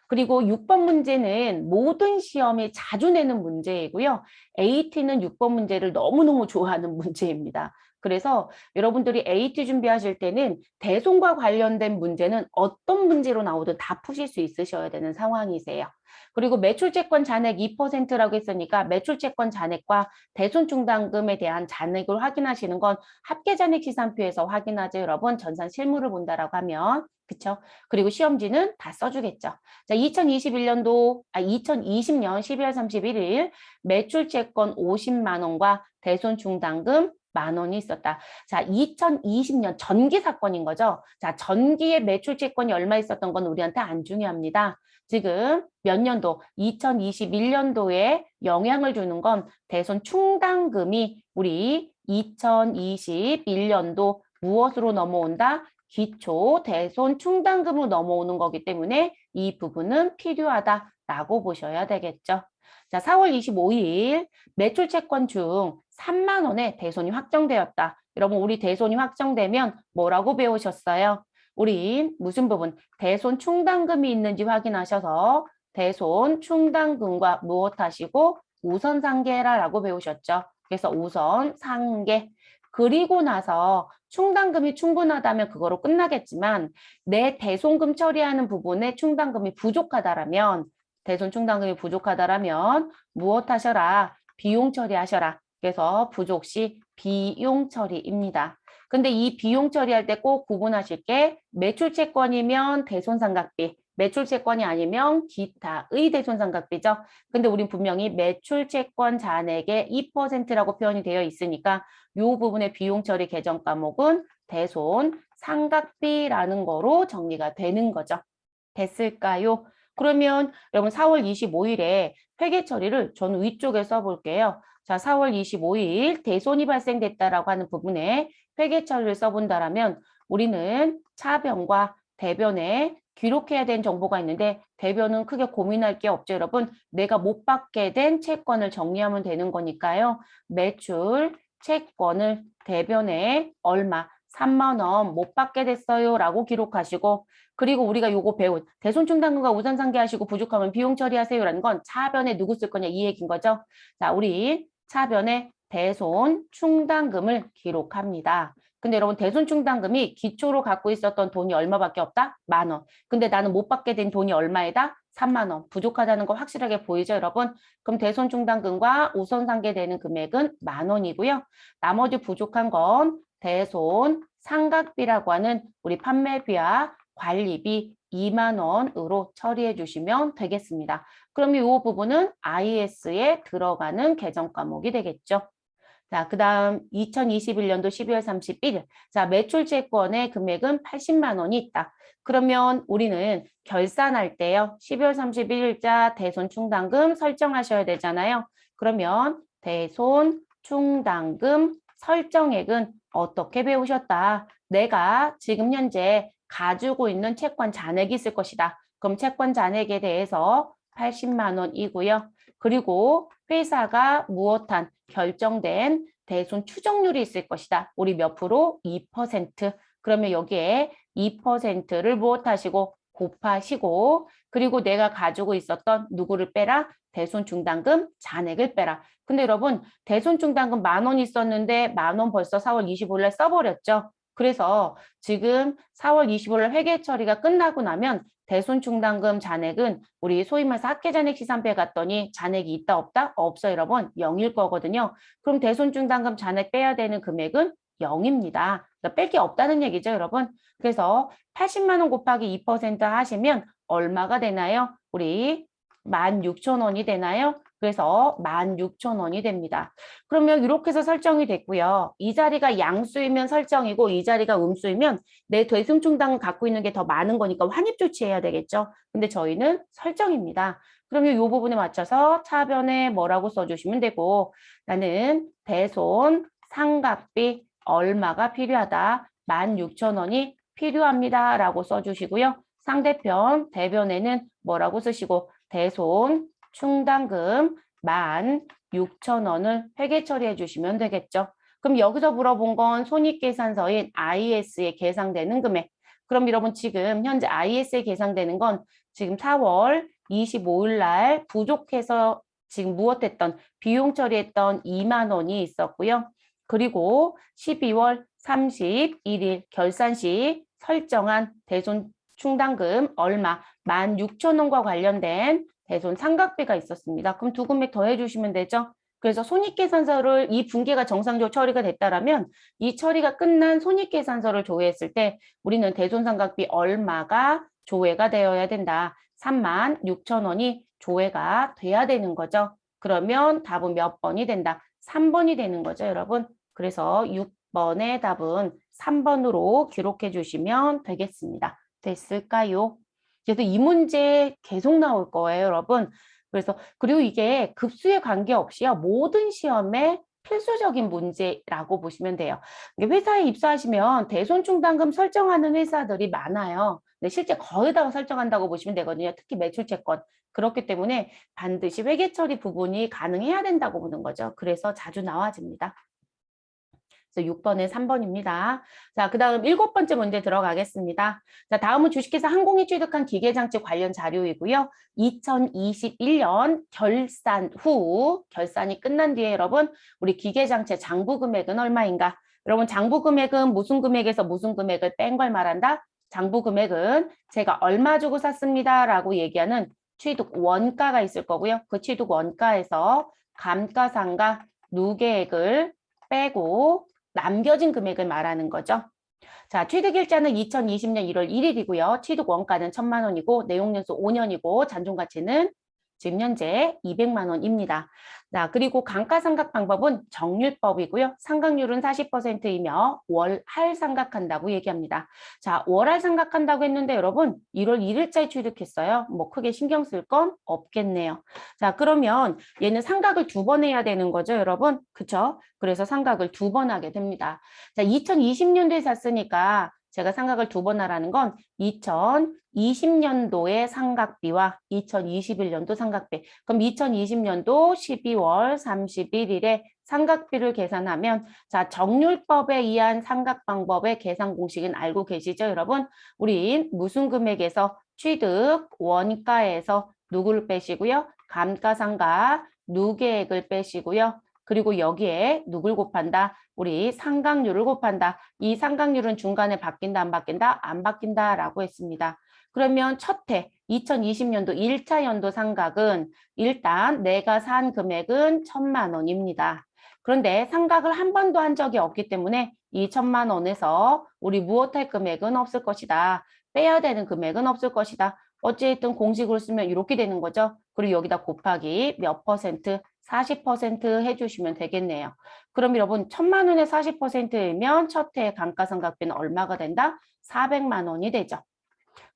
그리고 6번 문제는 모든 시험에 자주 내는 문제이고요. AT는 6번 문제를 너무너무 좋아하는 문제입니다. 그래서 여러분들이 AT 준비하실 때는 대손과 관련된 문제는 어떤 문제로 나오든 다 푸실 수 있으셔야 되는 상황이세요. 그리고 매출채권 잔액 2%라고 했으니까 매출채권 잔액과 대손충당금에 대한 잔액을 확인하시는 건 합계잔액시산표에서 확인하죠, 여러분. 전산 실물을 본다라고 하면. 그쵸? 그리고 시험지는 다 써주겠죠. 자, 2020년 12월 31일 매출채권 50만 원과 대손충당금 10,000원이 있었다. 자, 2020년 전기 사건인 거죠. 자, 전기의 매출채권이 얼마 있었던 건 우리한테 안 중요합니다. 지금 몇 년도? 2021년도에 영향을 주는 건 대손충당금이 우리 2021년도 무엇으로 넘어온다? 기초 대손충당금으로 넘어오는 거기 때문에 이 부분은 필요하다라고 보셔야 되겠죠. 자, 4월 25일 매출채권 중 3만 원의 대손이 확정되었다. 여러분, 우리 대손이 확정되면 뭐라고 배우셨어요? 우리 무슨 부분? 대손 충당금이 있는지 확인하셔서 대손 충당금과 무엇 하시고 우선 상계라라고 배우셨죠. 그래서 우선 상계. 그리고 나서 충당금이 충분하다면 그거로 끝나겠지만 내 대손금 처리하는 부분에 충당금이 부족하다라면 대손 충당금이 부족하다라면 무엇 하셔라? 비용 처리하셔라. 그래서 부족 시 비용 처리입니다. 근데 이 비용 처리할 때 꼭 구분하실 게 매출채권이면 대손상각비, 매출채권이 아니면 기타의 대손상각비죠. 근데 우린 분명히 매출채권 잔액의 2%라고 표현이 되어 있으니까 이 부분의 비용 처리 계정 과목은 대손상각비라는 거로 정리가 되는 거죠. 됐을까요? 그러면 여러분 4월 25일에 회계 처리를 저는 위쪽에 써볼게요. 자, 4월 25일 대손이 발생됐다라고 하는 부분에 회계 처리를 써본다라면 우리는 차변과 대변에 기록해야 된 정보가 있는데 대변은 크게 고민할 게 없죠, 여러분. 내가 못 받게 된 채권을 정리하면 되는 거니까요. 매출, 채권을 대변에 얼마 3만 원 못 받게 됐어요 라고 기록하시고 그리고 우리가 요거 배운 대손충당금과 우선상계하시고 부족하면 비용 처리하세요라는 건 차변에 누구 쓸 거냐 이 얘기인 거죠. 자, 우리 차변에 대손충당금을 기록합니다. 근데 여러분 대손충당금이 기초로 갖고 있었던 돈이 얼마밖에 없다? 10,000원. 근데 나는 못 받게 된 돈이 얼마이다? 3만 원. 부족하다는 거 확실하게 보이죠, 여러분? 그럼 대손충당금과 우선상계되는 금액은 10,000원이고요. 나머지 부족한 건 대손 상각비라고 하는 우리 판매비와 관리비 2만 원으로 처리해 주시면 되겠습니다. 그럼 이 부분은 IS에 들어가는 계정 과목이 되겠죠. 자, 그 다음 2021년도 12월 31일. 자, 매출채권의 금액은 80만 원이 있다. 그러면 우리는 결산할 때요. 12월 31일자 대손충당금 설정하셔야 되잖아요. 그러면 대손충당금 설정액은 어떻게 배우셨다? 내가 지금 현재 가지고 있는 채권 잔액이 있을 것이다. 그럼 채권 잔액에 대해서 80만 원이고요. 그리고 회사가 무엇한 결정된 대손 추정률이 있을 것이다. 우리 몇 프로? 2%. 그러면 여기에 2%를 무엇하시고 곱하시고 그리고 내가 가지고 있었던 누구를 빼라? 대손충당금 잔액을 빼라. 근데 여러분 대손충당금 10,000원 있었는데 10,000원 벌써 4월 25일 날 써버렸죠. 그래서 지금 4월 25일 날 회계 처리가 끝나고 나면 대손충당금 잔액은 우리 소위 말해서 학계잔액 시산표에 갔더니 잔액이 있다 없다? 없어 여러분 0일 거거든요. 그럼 대손충당금 잔액 빼야 되는 금액은 0입니다. 그러니까 뺄 게 없다는 얘기죠 여러분. 그래서 80만 원 곱하기 2% 하시면 얼마가 되나요? 우리 16,000원이 되나요? 그래서 16,000원이 됩니다. 그러면 이렇게 해서 설정이 됐고요. 이 자리가 양수이면 설정이고 이 자리가 음수이면 내 대손충당을 갖고 있는 게 더 많은 거니까 환입 조치해야 되겠죠. 근데 저희는 설정입니다. 그러면 이 부분에 맞춰서 차변에 뭐라고 써주시면 되고 나는 대손 상각비 얼마가 필요하다. 16,000원이 필요합니다. 라고 써주시고요. 상대편 대변에는 뭐라고 쓰시고 대손 충당금 16,000원을 회계 처리해 주시면 되겠죠. 그럼 여기서 물어본 건 손익계산서인 IS에 계상되는 금액. 그럼 여러분 지금 현재 IS에 계상되는 건 지금 4월 25일 날 부족해서 지금 무엇했던 비용 처리했던 2만 원이 있었고요. 그리고 12월 31일 결산 시 설정한 대손 충당금 얼마 16,000원과 관련된 대손 상각비가 있었습니다. 그럼 두 금액 더해 주시면 되죠. 그래서 손익계산서를 이 분기가 정상적으로 처리가 됐다라면 이 처리가 끝난 손익계산서를 조회했을 때 우리는 대손상각비 얼마가 조회가 되어야 된다. 36,000원이 조회가 돼야 되는 거죠. 그러면 답은 몇 번이 된다? 3번이 되는 거죠, 여러분. 그래서 6번의 답은 3번으로 기록해 주시면 되겠습니다. 됐을까요? 그래서 이 문제 계속 나올 거예요, 여러분. 그래서 그리고 이게 급수에 관계없이요. 모든 시험에 필수적인 문제라고 보시면 돼요. 회사에 입사하시면 대손충당금 설정하는 회사들이 많아요. 근데 실제 거의 다 설정한다고 보시면 되거든요. 특히 매출채권. 그렇기 때문에 반드시 회계 처리 부분이 가능해야 된다고 보는 거죠. 그래서 자주 나와집니다. 그래서 6번에 3번입니다. 자, 그 다음 7번째 문제 들어가겠습니다. 자, 다음은 주식회사 항공이 취득한 기계장치 관련 자료이고요. 2021년 결산 후, 결산이 끝난 뒤에 여러분, 우리 기계장치 장부 금액은 얼마인가? 여러분, 장부 금액은 무슨 금액에서 무슨 금액을 뺀 걸 말한다? 장부 금액은 제가 얼마 주고 샀습니다. 라고 얘기하는 취득 원가가 있을 거고요. 그 취득 원가에서 감가상각 누계액을 빼고 남겨진 금액을 말하는 거죠. 자, 취득일자는 2020년 1월 1일이고요. 취득 원가는 1,000만 원이고 내용연수 5년이고 잔존가치는 지금 현재 200만 원입니다. 자, 그리고 감가상각 방법은 정률법이고요. 상각률은 40%이며 월할 상각한다고 얘기합니다. 자, 월할 상각한다고 했는데 여러분 1월 1일자에 취득했어요. 뭐 크게 신경 쓸 건 없겠네요. 자, 그러면 얘는 상각을 2번 해야 되는 거죠, 여러분? 그쵸? 그래서 상각을 2번 하게 됩니다. 자, 2020년도에 샀으니까 제가 상각을 두 번 하라는 건 2020년도의 상각비와 2021년도 상각비. 그럼 2020년도 12월 31일에 상각비를 계산하면 자, 정률법에 의한 상각 방법의 계산 공식은 알고 계시죠, 여러분? 우리 무슨 금액에서 취득 원가에서 누구를 빼시고요? 감가상각 누계액을 빼시고요. 그리고 여기에 누굴 곱한다? 우리 상각률을 곱한다. 이 상각률은 중간에 바뀐다, 안 바뀐다? 안 바뀐다라고 했습니다. 그러면 첫 해, 2020년도 1차 연도 상각은 일단 내가 산 금액은 1,000만 원입니다. 그런데 상각을 한 번도 한 적이 없기 때문에 이 1,000만 원에서 우리 무엇할 금액은 없을 것이다. 빼야 되는 금액은 없을 것이다. 어쨌든 공식으로 쓰면 이렇게 되는 거죠. 그리고 여기다 곱하기 몇 퍼센트? 40% 해주시면 되겠네요. 그럼 여러분 1,000만 원에 40%이면 첫 해 감가상각비는 얼마가 된다? 400만 원이 되죠.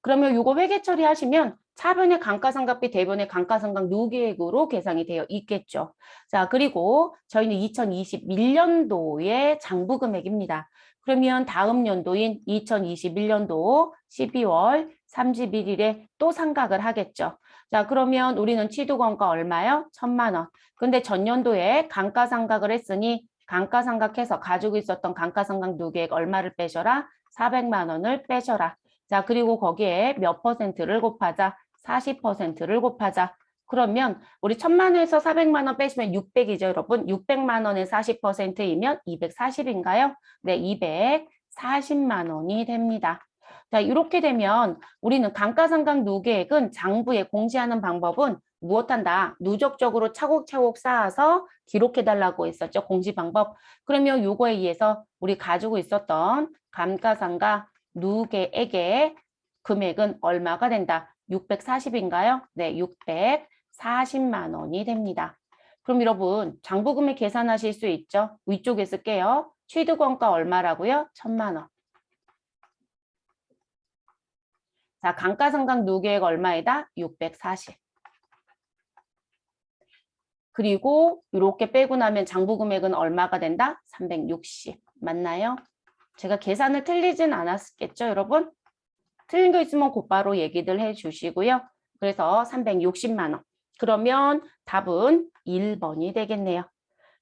그러면 이거 회계 처리하시면 차변의 감가상각비, 대변의 감가상각 누계액으로 계산이 되어 있겠죠. 자, 그리고 저희는 2021년도의 장부금액입니다. 그러면 다음 연도인 2021년도 12월 31일에 또 상각을 하겠죠. 자, 그러면 우리는 취득원가 얼마요? 1,000만 원. 근데 전년도에 감가상각을 했으니 감가상각해서 가지고 있었던 감가상각 누계액 얼마를 빼셔라? 400만 원을 빼셔라. 자, 그리고 거기에 몇 퍼센트를 곱하자? 40%를 곱하자. 그러면 우리 1,000만 원에서 400만 원 빼시면 600이죠, 여러분. 600만 원의 40%이면 240인가요? 네, 240만 원이 됩니다. 자, 이렇게 되면 우리는 감가상각 누계액은 장부에 공시하는 방법은 무엇한다? 누적적으로 차곡차곡 쌓아서 기록해달라고 했었죠, 공시 방법. 그러면 요거에 의해서 우리 가지고 있었던 감가상각 누계액의 금액은 얼마가 된다? 640인가요? 네, 640만 원이 됩니다. 그럼 여러분 장부금액 계산하실 수 있죠? 위쪽에 쓸게요. 취득원가 얼마라고요? 1,000만 원. 자, 감가상각 누계액 얼마이다? 640. 그리고 이렇게 빼고 나면 장부금액은 얼마가 된다? 360. 맞나요? 제가 계산을 틀리진 않았겠죠, 여러분? 틀린 거 있으면 곧바로 얘기들 해주시고요. 그래서 360만 원. 그러면 답은 1번이 되겠네요.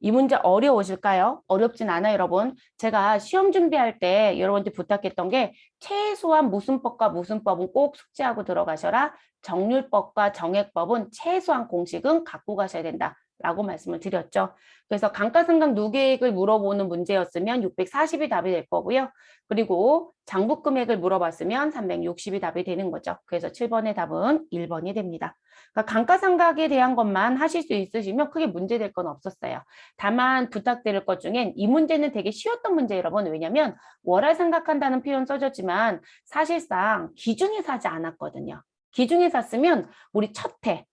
이 문제 어려우실까요? 어렵진 않아요, 여러분. 제가 시험 준비할 때 여러분한테 부탁했던 게 최소한 무슨 법과 무슨 법은 꼭 숙지하고 들어가셔라. 정률법과 정액법은 최소한 공식은 갖고 가셔야 된다. 라고 말씀을 드렸죠. 그래서 감가상각 누계액을 물어보는 문제였으면 640이 답이 될 거고요. 그리고 장부금액을 물어봤으면 360이 답이 되는 거죠. 그래서 7번의 답은 1번이 됩니다. 그러니까 감가상각에 대한 것만 하실 수 있으시면 크게 문제될 건 없었어요. 다만 부탁드릴 것 중엔 이 문제는 되게 쉬웠던 문제예요, 여러분. 왜냐면 월할 상각한다는 표현 써줬지만 사실상 기준에서 하지 않았거든요. 기준에서 쓰면 우리 첫 해,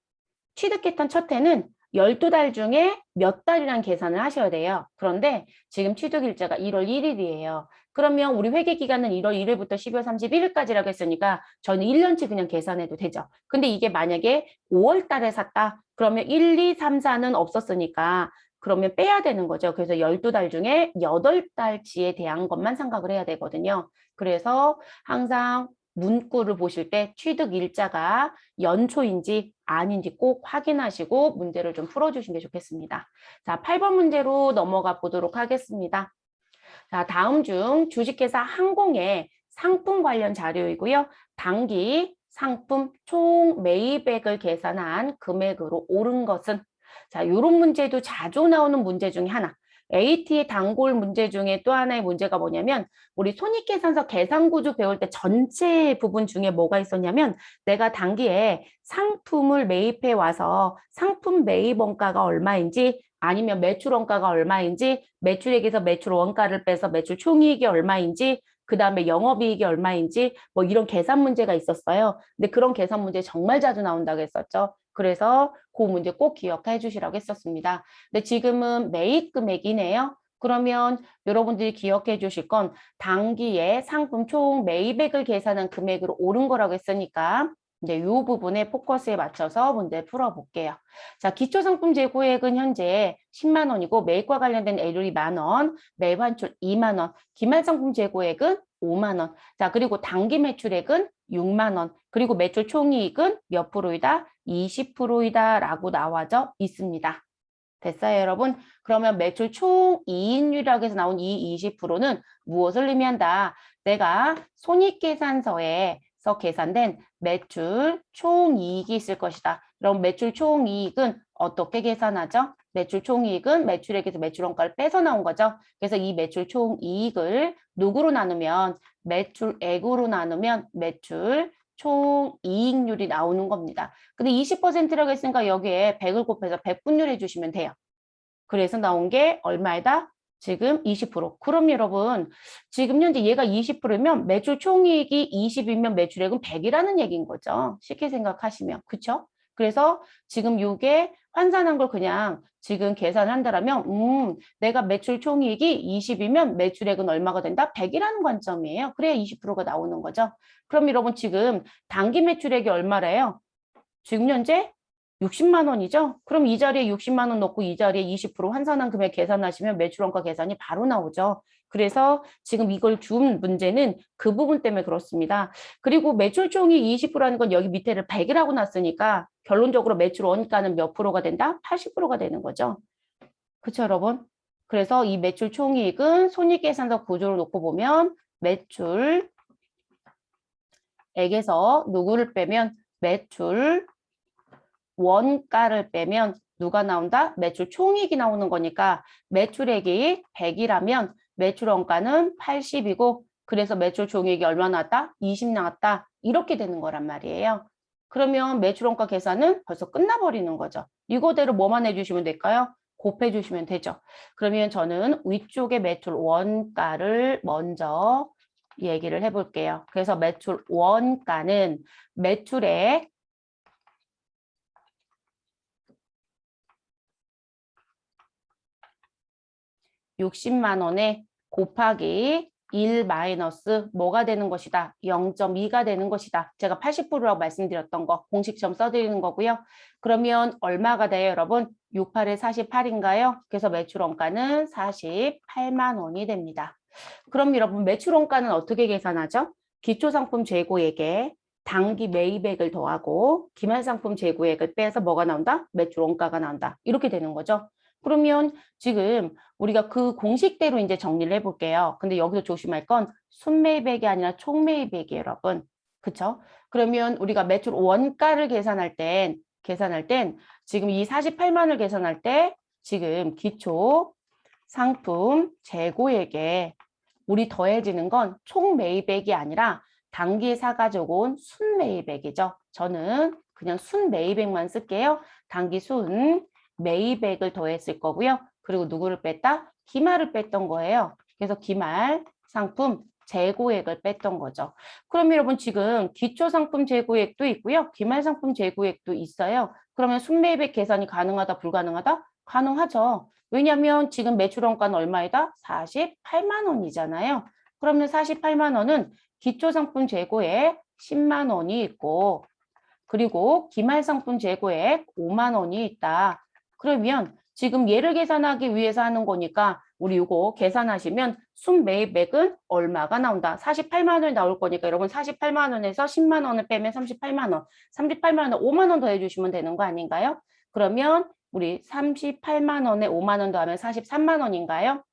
취득했던 첫 해는 12달 중에 몇 달이란 계산을 하셔야 돼요. 그런데 지금 취득일자가 1월 1일이에요. 그러면 우리 회계기간은 1월 1일부터 12월 31일까지라고 했으니까 저는 1년치 그냥 계산해도 되죠. 근데 이게 만약에 5월 달에 샀다. 그러면 1, 2, 3, 4는 없었으니까 그러면 빼야 되는 거죠. 그래서 12달 중에 8달치에 대한 것만 생각을 해야 되거든요. 그래서 항상 문구를 보실 때 취득 일자가 연초인지 아닌지 꼭 확인하시고 문제를 좀 풀어주시는 게 좋겠습니다. 자, 8번 문제로 넘어가 보도록 하겠습니다. 자, 다음 중 주식회사 항공의 상품 관련 자료이고요. 당기 상품 총 매입액을 계산한 금액으로 옳은 것은 자, 이런 문제도 자주 나오는 문제 중에 하나. AT의 단골 문제 중에 또 하나의 문제가 뭐냐면 우리 손익계산서 계산구조 배울 때 전체 부분 중에 뭐가 있었냐면 내가 당기에 상품을 매입해 와서 상품 매입 원가가 얼마인지 아니면 매출 원가가 얼마인지 매출액에서 매출 원가를 빼서 매출 총이익이 얼마인지 그 다음에 영업이익이 얼마인지 뭐 이런 계산 문제가 있었어요. 근데 그런 계산 문제 정말 자주 나온다고 했었죠. 그래서 그 문제 꼭 기억해 주시라고 했었습니다. 근데 지금은 매입 금액이네요. 그러면 여러분들이 기억해 주실 건 당기에 상품 총 매입액을 계산한 금액으로 옳은 거라고 했으니까 이제 이 부분에 포커스에 맞춰서 문제 풀어볼게요. 자, 기초상품 재고액은 현재 10만 원이고 매입과 관련된 애율이 10,000원, 매입 환출 2만 원, 기말상품 재고액은 5만 원. 자, 그리고 당기 매출액은 6만 원. 그리고 매출 총이익은 몇 프로이다? 20%이다 라고 나와져 있습니다. 됐어요, 여러분? 그러면 매출 총이익률이라고 해서 나온 이 20%는 무엇을 의미한다? 내가 손익계산서에서 계산된 매출 총이익이 있을 것이다. 그럼 매출 총이익은 어떻게 계산하죠? 매출 총이익은 매출액에서 매출원가를 빼서 나온 거죠. 그래서 이 매출 총이익을 누구로 나누면 매출액으로 나누면 매출 총이익률이 나오는 겁니다. 근데 20%라고 했으니까 여기에 100을 곱해서 100분율 해주시면 돼요. 그래서 나온 게 얼마이다? 지금 20%. 그럼 여러분, 지금 현재 얘가 20%면 매출 총이익이 20이면 매출액은 100이라는 얘기인 거죠. 쉽게 생각하시면. 그쵸? 그래서 지금 요게 환산한 걸 그냥 지금 계산한다라면, 내가 매출 총이익이 20이면 매출액은 얼마가 된다? 100이라는 관점이에요. 그래야 20%가 나오는 거죠. 그럼 여러분 지금 단기 매출액이 얼마래요? 지금 현재 60만 원이죠? 그럼 이 자리에 60만 원 넣고 이 자리에 20% 환산한 금액 계산하시면 매출원가 계산이 바로 나오죠. 그래서 지금 이걸 준 문제는 그 부분 때문에 그렇습니다. 그리고 매출 총이 20%라는 건 여기 밑에를 100이라고 놨으니까 결론적으로 매출 원가는 몇 프로가 된다? 80%가 되는 거죠. 그렇죠, 여러분? 그래서 이 매출 총이익은 손익계산서 구조를 놓고 보면 매출액에서 누구를 빼면 매출 원가를 빼면 누가 나온다? 매출 총이익이 나오는 거니까 매출액이 100이라면 매출 원가는 80이고 그래서 매출 총이익이 얼마 나왔다? 20 나왔다. 이렇게 되는 거란 말이에요. 그러면 매출 원가 계산은 벌써 끝나버리는 거죠. 이거대로 뭐만 해주시면 될까요? 곱해주시면 되죠. 그러면 저는 위쪽에 매출 원가를 먼저 얘기를 해볼게요. 그래서 매출 원가는 매출액 60만 원에 곱하기 1 마이너스 뭐가 되는 것이다? 0.2가 되는 것이다. 제가 80%라고 말씀드렸던 거 공식 시험 써드리는 거고요. 그러면 얼마가 돼요, 여러분? 68에 48인가요? 그래서 매출 원가는 48만 원이 됩니다. 그럼 여러분 매출 원가는 어떻게 계산하죠? 기초상품 재고액에 당기 매입액을 더하고 기말상품 재고액을 빼서 뭐가 나온다? 매출 원가가 나온다. 이렇게 되는 거죠. 그러면 지금 우리가 그 공식대로 이제 정리를 해볼게요. 근데 여기서 조심할 건 순매입액이 아니라 총매입액이에요, 여러분. 그쵸? 그러면 우리가 매출 원가를 계산할 땐 지금 이 48만 원을 계산할 때 지금 기초 상품 재고액에 우리 더해지는 건 총매입액이 아니라 당기 사가지고 온 순매입액이죠. 저는 그냥 순매입액만 쓸게요. 당기 순 매입액을 더했을 거고요. 그리고 누구를 뺐다? 기말을 뺐던 거예요. 그래서 기말 상품 재고액을 뺐던 거죠. 그럼 여러분 지금 기초상품 재고액도 있고요. 기말상품 재고액도 있어요. 그러면 순매입액 계산이 가능하다, 불가능하다? 가능하죠. 왜냐하면 지금 매출원가는 얼마이다? 48만 원이잖아요. 그러면 48만 원은 기초상품 재고액 10만 원이 있고 그리고 기말상품 재고액 5만 원이 있다. 그러면 지금 얘를 계산하기 위해서 하는 거니까 우리 이거 계산하시면 순매입액은 얼마가 나온다. 48만 원이 나올 거니까 여러분 48만 원에서 10만 원을 빼면 38만 원. 38만 원에 5만 원 더해주시면 되는 거 아닌가요? 그러면 우리 38만 원에 5만 원 더하면 43만 원인가요?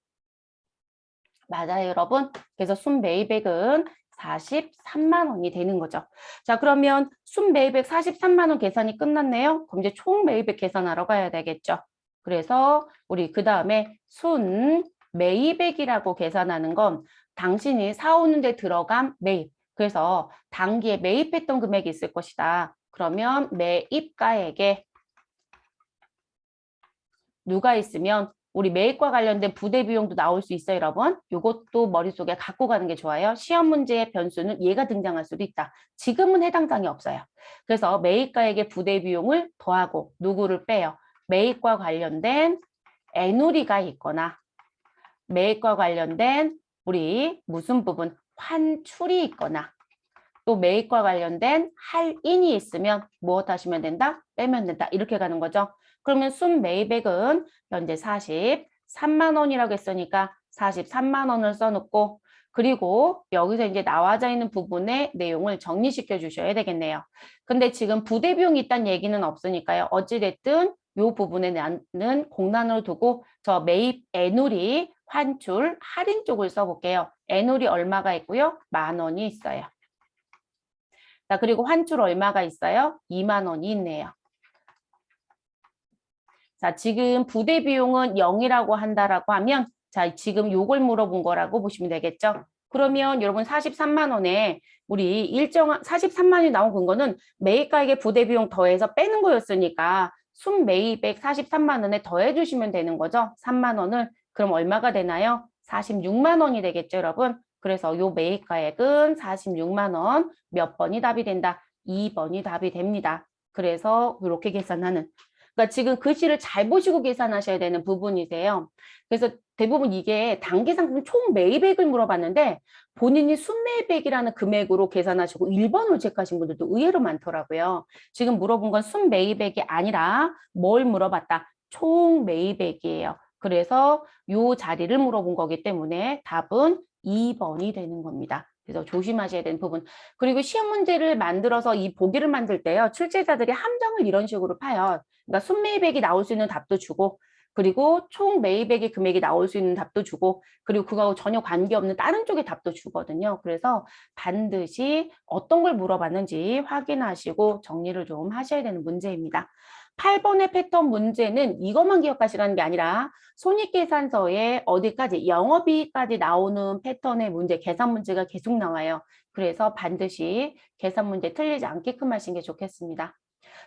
맞아요, 여러분. 그래서 순매입액은 43만 원이 되는 거죠. 자, 그러면 순매입액 43만 원 계산이 끝났네요. 그럼 이제 총매입액 계산하러 가야 되겠죠. 그래서 우리 그 다음에 순매입액이라고 계산하는 건 당신이 사오는 데 들어간 매입. 그래서 당기에 매입했던 금액이 있을 것이다. 그러면 매입가액에 누가 있으면 우리 매입과 관련된 부대 비용도 나올 수 있어요, 여러분. 이것도 머릿속에 갖고 가는 게 좋아요. 시험 문제의 변수는 얘가 등장할 수도 있다. 지금은 해당 사항이 없어요. 그래서 매입가액의 부대 비용을 더하고 누구를 빼요? 매입과 관련된 애누리가 있거나 매입과 관련된 우리 무슨 부분 환출이 있거나 또 매입과 관련된 할인이 있으면 무엇 하시면 된다? 빼면 된다. 이렇게 가는 거죠. 그러면 순매입액은 현재 43만 원이라고 했으니까 43만 원을 써놓고 그리고 여기서 이제 나와져 있는 부분의 내용을 정리시켜 주셔야 되겠네요. 근데 지금 부대 비용이 있다는 얘기는 없으니까요. 어찌됐든 이 부분에 나는 공란으로 두고 저 매입 애누리 환출 할인 쪽을 써볼게요. 애누리 얼마가 있고요? 10,000원이 있어요. 자, 그리고 환출 얼마가 있어요? 20,000원이 있네요. 자, 지금 부대 비용은 0이라고 한다라고 하면 자, 지금 요걸 물어본 거라고 보시면 되겠죠? 그러면 여러분 43만 원에 우리 일정한 43만 원이 나온 근거는 매입가액의 부대 비용 더해서 빼는 거였으니까 순매입액 43만 원에 더해 주시면 되는 거죠. 3만 원을. 그럼 얼마가 되나요? 46만 원이 되겠죠, 여러분? 그래서 요 매입가액은 46만 원. 몇 번이 답이 된다? 2번이 답이 됩니다. 그래서 이렇게 계산하는. 그러니까 지금 글씨를 잘 보시고 계산하셔야 되는 부분이세요. 그래서 대부분 이게 단기 상품 총 매입액을 물어봤는데 본인이 순매입액이라는 금액으로 계산하시고 1번으로 체크하신 분들도 의외로 많더라고요. 지금 물어본 건 순매입액이 아니라 뭘 물어봤다? 총 매입액이에요. 그래서 요 자리를 물어본 거기 때문에 답은 2번이 되는 겁니다. 그래서 조심하셔야 되는 부분. 그리고 시험 문제를 만들어서 이 보기를 만들 때요. 출제자들이 함정을 이런 식으로 파요. 그러니까 순매입액이 나올 수 있는 답도 주고 그리고 총 매입액의 금액이 나올 수 있는 답도 주고 그리고 그거하고 전혀 관계없는 다른 쪽의 답도 주거든요. 그래서 반드시 어떤 걸 물어봤는지 확인하시고 정리를 좀 하셔야 되는 문제입니다. 8번의 패턴 문제는 이것만 기억하시라는 게 아니라 손익계산서에 어디까지 영업이익까지 나오는 패턴의 문제, 계산 문제가 계속 나와요. 그래서 반드시 계산 문제 틀리지 않게끔 하시는 게 좋겠습니다.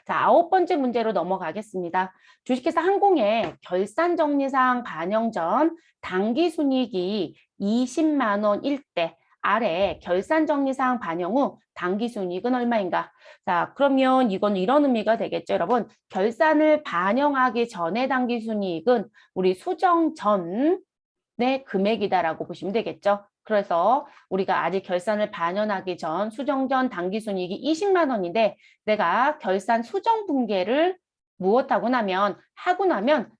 자, 9번째 문제로 넘어가겠습니다. 주식회사 항공의 결산정리사항 반영 전 당기순이익이 20만 원일 때 아래 결산정리사항 반영 후 당기순이익은 얼마인가? 자, 그러면 이건 이런 의미가 되겠죠, 여러분. 결산을 반영하기 전에 당기순이익은 우리 수정 전의 금액이다라고 보시면 되겠죠. 그래서 우리가 아직 결산을 반영하기 전 수정 전 당기순이익이 20만 원인데 내가 결산 수정 분계를 무엇하고 나면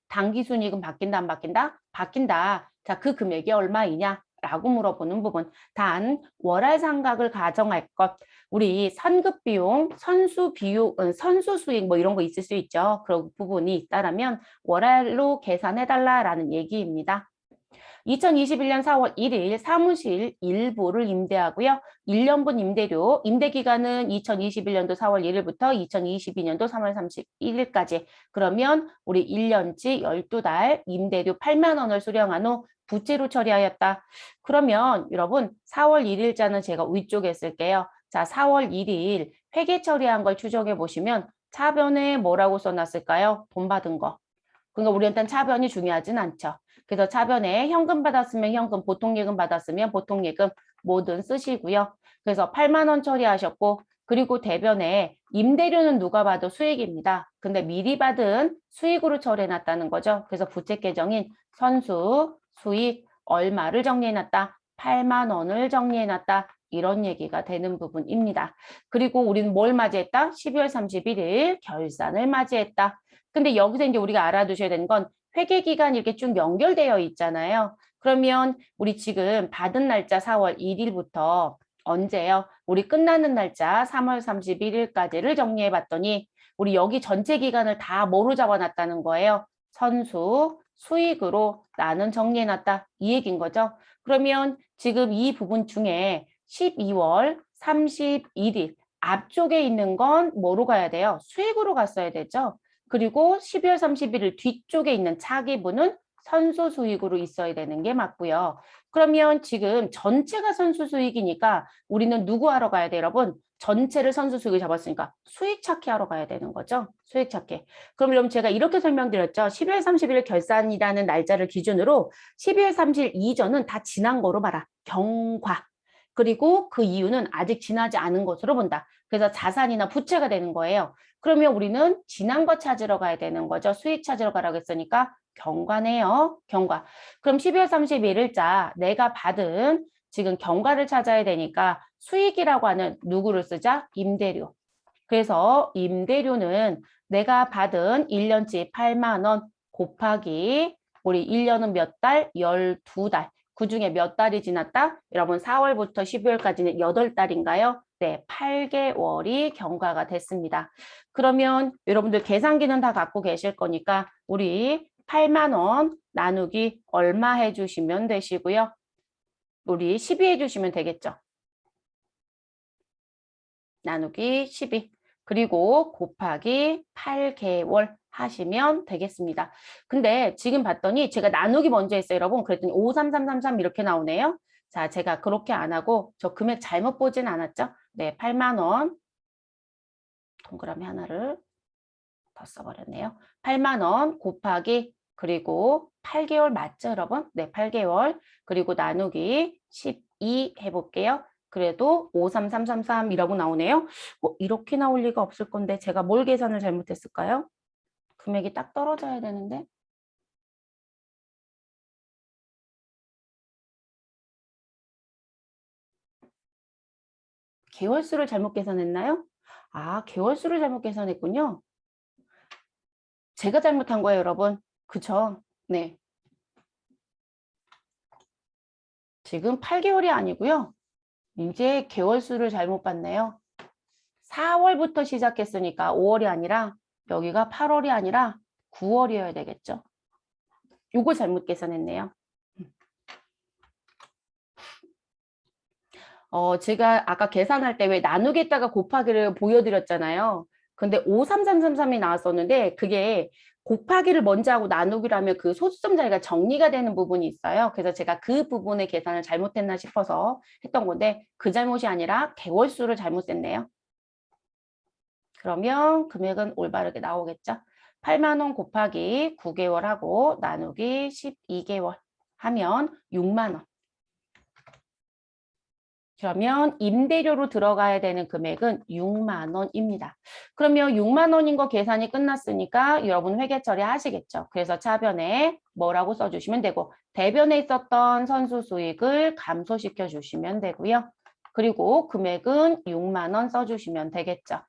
당기순이익은 바뀐다 안 바뀐다? 바뀐다. 자, 그 금액이 얼마이냐? 라고 물어보는 부분. 단 월할 상각을 가정할 것. 우리 선급 비용, 선수 비용, 선수 수익 뭐 이런 거 있을 수 있죠. 그런 부분이 있다라면 월할로 계산해 달라라는 얘기입니다. 2021년 4월 1일 사무실 일부를 임대하고요. 1년분 임대료, 임대기간은 2021년도 4월 1일부터 2022년도 3월 31일까지. 그러면 우리 1년치 12달 임대료 8만 원을 수령한 후 부채로 처리하였다. 그러면 여러분 4월 1일자는 제가 위쪽에 쓸게요. 자, 4월 1일 회계 처리한 걸 추적해 보시면 차변에 뭐라고 써놨을까요? 돈 받은 거. 그러니까 우리한테는 차변이 중요하진 않죠. 그래서 차변에 현금 받았으면 현금, 보통 예금 받았으면 보통 예금 뭐든 쓰시고요. 그래서 8만 원 처리하셨고 그리고 대변에 임대료는 누가 봐도 수익입니다. 근데 미리 받은 수익으로 처리해놨다는 거죠. 그래서 부채 계정인 선수, 수익 얼마를 정리해놨다? 8만 원을 정리해놨다. 이런 얘기가 되는 부분입니다. 그리고 우리는 뭘 맞이했다? 12월 31일 결산을 맞이했다. 근데 여기서 이제 우리가 알아두셔야 되는 건 회계 기간이 이렇게 쭉 연결되어 있잖아요. 그러면 우리 지금 받은 날짜 4월 1일부터 언제요? 우리 끝나는 날짜 3월 31일까지를 정리해 봤더니 우리 여기 전체 기간을 다 뭐로 잡아놨다는 거예요? 선수, 수익으로 나는 정리해 놨다. 이 얘기인 거죠. 그러면 지금 이 부분 중에 12월 31일 앞쪽에 있는 건 뭐로 가야 돼요? 수익으로 갔어야 되죠. 그리고 12월 31일 뒤쪽에 있는 차기분은 선수 수익으로 있어야 되는 게 맞고요. 그러면 지금 전체가 선수 수익이니까 우리는 누구 하러 가야 돼요, 여러분? 전체를 선수 수익을 잡았으니까 수익 찾기 하러 가야 되는 거죠. 수익 찾기. 그럼 여러분 제가 이렇게 설명드렸죠. 12월 30일 결산이라는 날짜를 기준으로 12월 30일 이전은 다 지난 거로 봐라. 경과. 그리고 그 이유는 아직 지나지 않은 것으로 본다. 그래서 자산이나 부채가 되는 거예요. 그러면 우리는 지난 거 찾으러 가야 되는 거죠. 수익 찾으러 가라고 했으니까 경과네요. 경과. 그럼 12월 31일자 내가 받은 지금 경과를 찾아야 되니까 수익이라고 하는 누구를 쓰자? 임대료. 그래서 임대료는 내가 받은 1년치 8만 원 곱하기 우리 1년은 몇 달? 12달. 그중에 몇 달이 지났다? 여러분 4월부터 12월까지는 8달인가요? 네, 8개월이 경과가 됐습니다. 그러면 여러분들 계산기는 다 갖고 계실 거니까 우리 8만 원 나누기 얼마 해주시면 되시고요. 우리 12 해주시면 되겠죠. 나누기 12 그리고 곱하기 8개월 하시면 되겠습니다. 근데 지금 봤더니 제가 나누기 먼저 했어요, 여러분. 그랬더니 53333 이렇게 나오네요. 자, 제가 그렇게 안 하고 저 금액 잘못 보진 않았죠? 네, 8만 원 동그라미 하나를 더 써버렸네요. 8만 원 곱하기 그리고 8개월 맞죠, 여러분? 네, 8개월 그리고 나누기 12 해볼게요. 그래도 53333이라고 나오네요. 이렇게 나올 리가 없을 건데 제가 뭘 계산을 잘못했을까요? 금액이 딱 떨어져야 되는데. 개월수를 잘못 계산했나요? 아, 개월수를 잘못 계산했군요. 제가 잘못한 거예요, 여러분. 그쵸? 네. 지금 8개월이 아니고요. 이제 개월수를 잘못 봤네요. 4월부터 시작했으니까 5월이 아니라 여기가 8월이 아니라 9월이어야 되겠죠. 요거 잘못 계산했네요. 제가 아까 계산할 때 왜 나누겠다가 곱하기를 보여드렸잖아요. 근데 53333이 나왔었는데 그게 곱하기를 먼저 하고 나누기를 하면 그 소수점 자리가 정리가 되는 부분이 있어요. 그래서 제가 그 부분의 계산을 잘못했나 싶어서 했던 건데 그 잘못이 아니라 개월수를 잘못 셌네요. 그러면 금액은 올바르게 나오겠죠. 8만 원 곱하기 9개월 하고 나누기 12개월 하면 6만 원. 그러면 임대료로 들어가야 되는 금액은 6만 원입니다. 그러면 6만 원인 거 계산이 끝났으니까 여러분 회계 처리하시겠죠. 그래서 차변에 뭐라고 써주시면 되고 대변에 있었던 선수 수익을 감소시켜 주시면 되고요. 그리고 금액은 6만 원 써주시면 되겠죠.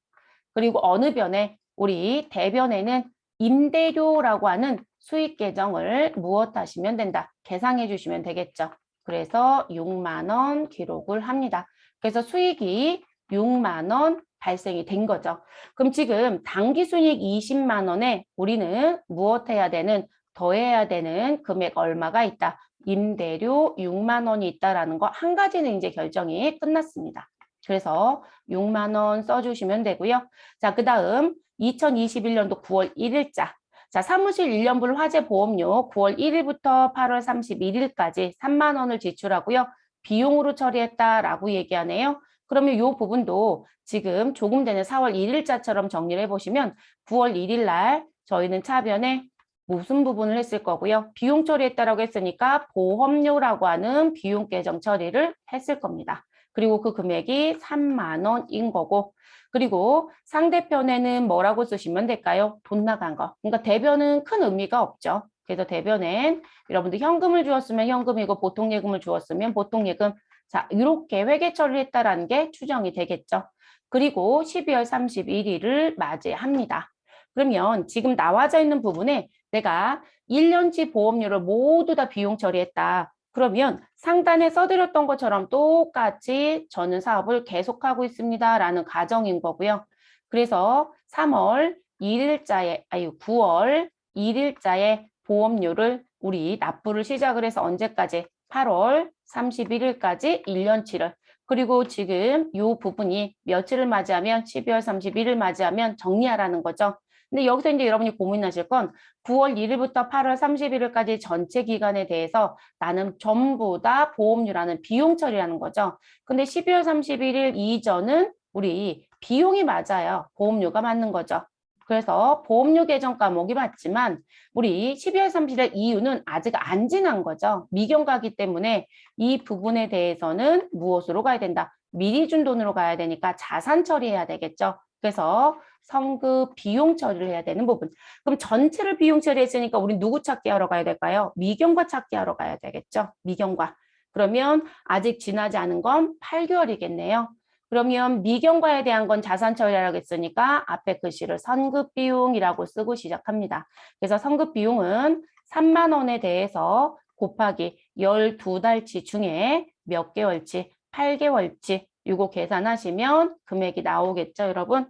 그리고 어느 변에 우리 대변에는 임대료라고 하는 수익 계정을 무엇하시면 된다. 계상해 주시면 되겠죠. 그래서 6만 원 기록을 합니다. 그래서 수익이 6만 원 발생이 된 거죠. 그럼 지금 당기순이익 20만 원에 우리는 무엇해야 되는 더해야 되는 금액 얼마가 있다. 임대료 6만 원이 있다라는 거 한 가지는 이제 결정이 끝났습니다. 그래서 6만 원 써주시면 되고요. 자, 그 다음 2021년도 9월 1일자. 자, 사무실 1년분 화재 보험료 9월 1일부터 8월 31일까지 3만 원을 지출하고요. 비용으로 처리했다라고 얘기하네요. 그러면 이 부분도 지금 조금 전에 4월 1일자처럼 정리를 해보시면 9월 1일 날 저희는 차변에 무슨 부분을 했을 거고요. 비용 처리했다라고 했으니까 보험료라고 하는 비용 계정 처리를 했을 겁니다. 그리고 그 금액이 3만 원인 거고 그리고 상대편에는 뭐라고 쓰시면 될까요? 돈 나간 거. 그러니까 대변은 큰 의미가 없죠. 그래서 대변엔 여러분들 현금을 주었으면 현금이고 보통 예금을 주었으면 보통 예금. 자, 이렇게 회계 처리했다라는 게 추정이 되겠죠. 그리고 12월 31일을 맞이합니다. 그러면 지금 나와져 있는 부분에 내가 1년치 보험료를 모두 다 비용 처리했다. 그러면 상단에 써드렸던 것처럼 똑같이 저는 사업을 계속하고 있습니다. 라는 가정인 거고요. 그래서 3월 1일자에, 9월 1일자에 보험료를 우리 납부를 시작을 해서 언제까지? 8월 31일까지 1년치를. 그리고 지금 이 부분이 며칠을 맞이하면 12월 31일 맞이하면 정리하라는 거죠. 근데 여기서 이제 여러분이 고민하실 건 9월 1일부터 8월 31일까지 전체 기간에 대해서 나는 전부 다 보험료라는 비용 처리라는 거죠. 근데 12월 31일 이전은 우리 비용이 맞아요. 보험료가 맞는 거죠. 그래서 보험료 계정 과목이 맞지만 우리 12월 30일 이후는 아직 안 지난 거죠. 미경과기 때문에 이 부분에 대해서는 무엇으로 가야 된다? 미리 준 돈으로 가야 되니까 자산 처리해야 되겠죠. 그래서 성급 비용 처리를 해야 되는 부분. 그럼 전체를 비용 처리했으니까 우리 누구 찾기 하러 가야 될까요? 미경과 찾기 하러 가야 되겠죠. 미경과. 그러면 아직 지나지 않은 건 8개월이겠네요. 그러면 미경과에 대한 건 자산 처리하라고 했으니까 앞에 글씨를 선급 비용이라고 쓰고 시작합니다. 그래서 선급 비용은 3만 원에 대해서 곱하기 12달치 중에 몇 개월치? 8개월치. 이거 계산하시면 금액이 나오겠죠, 여러분?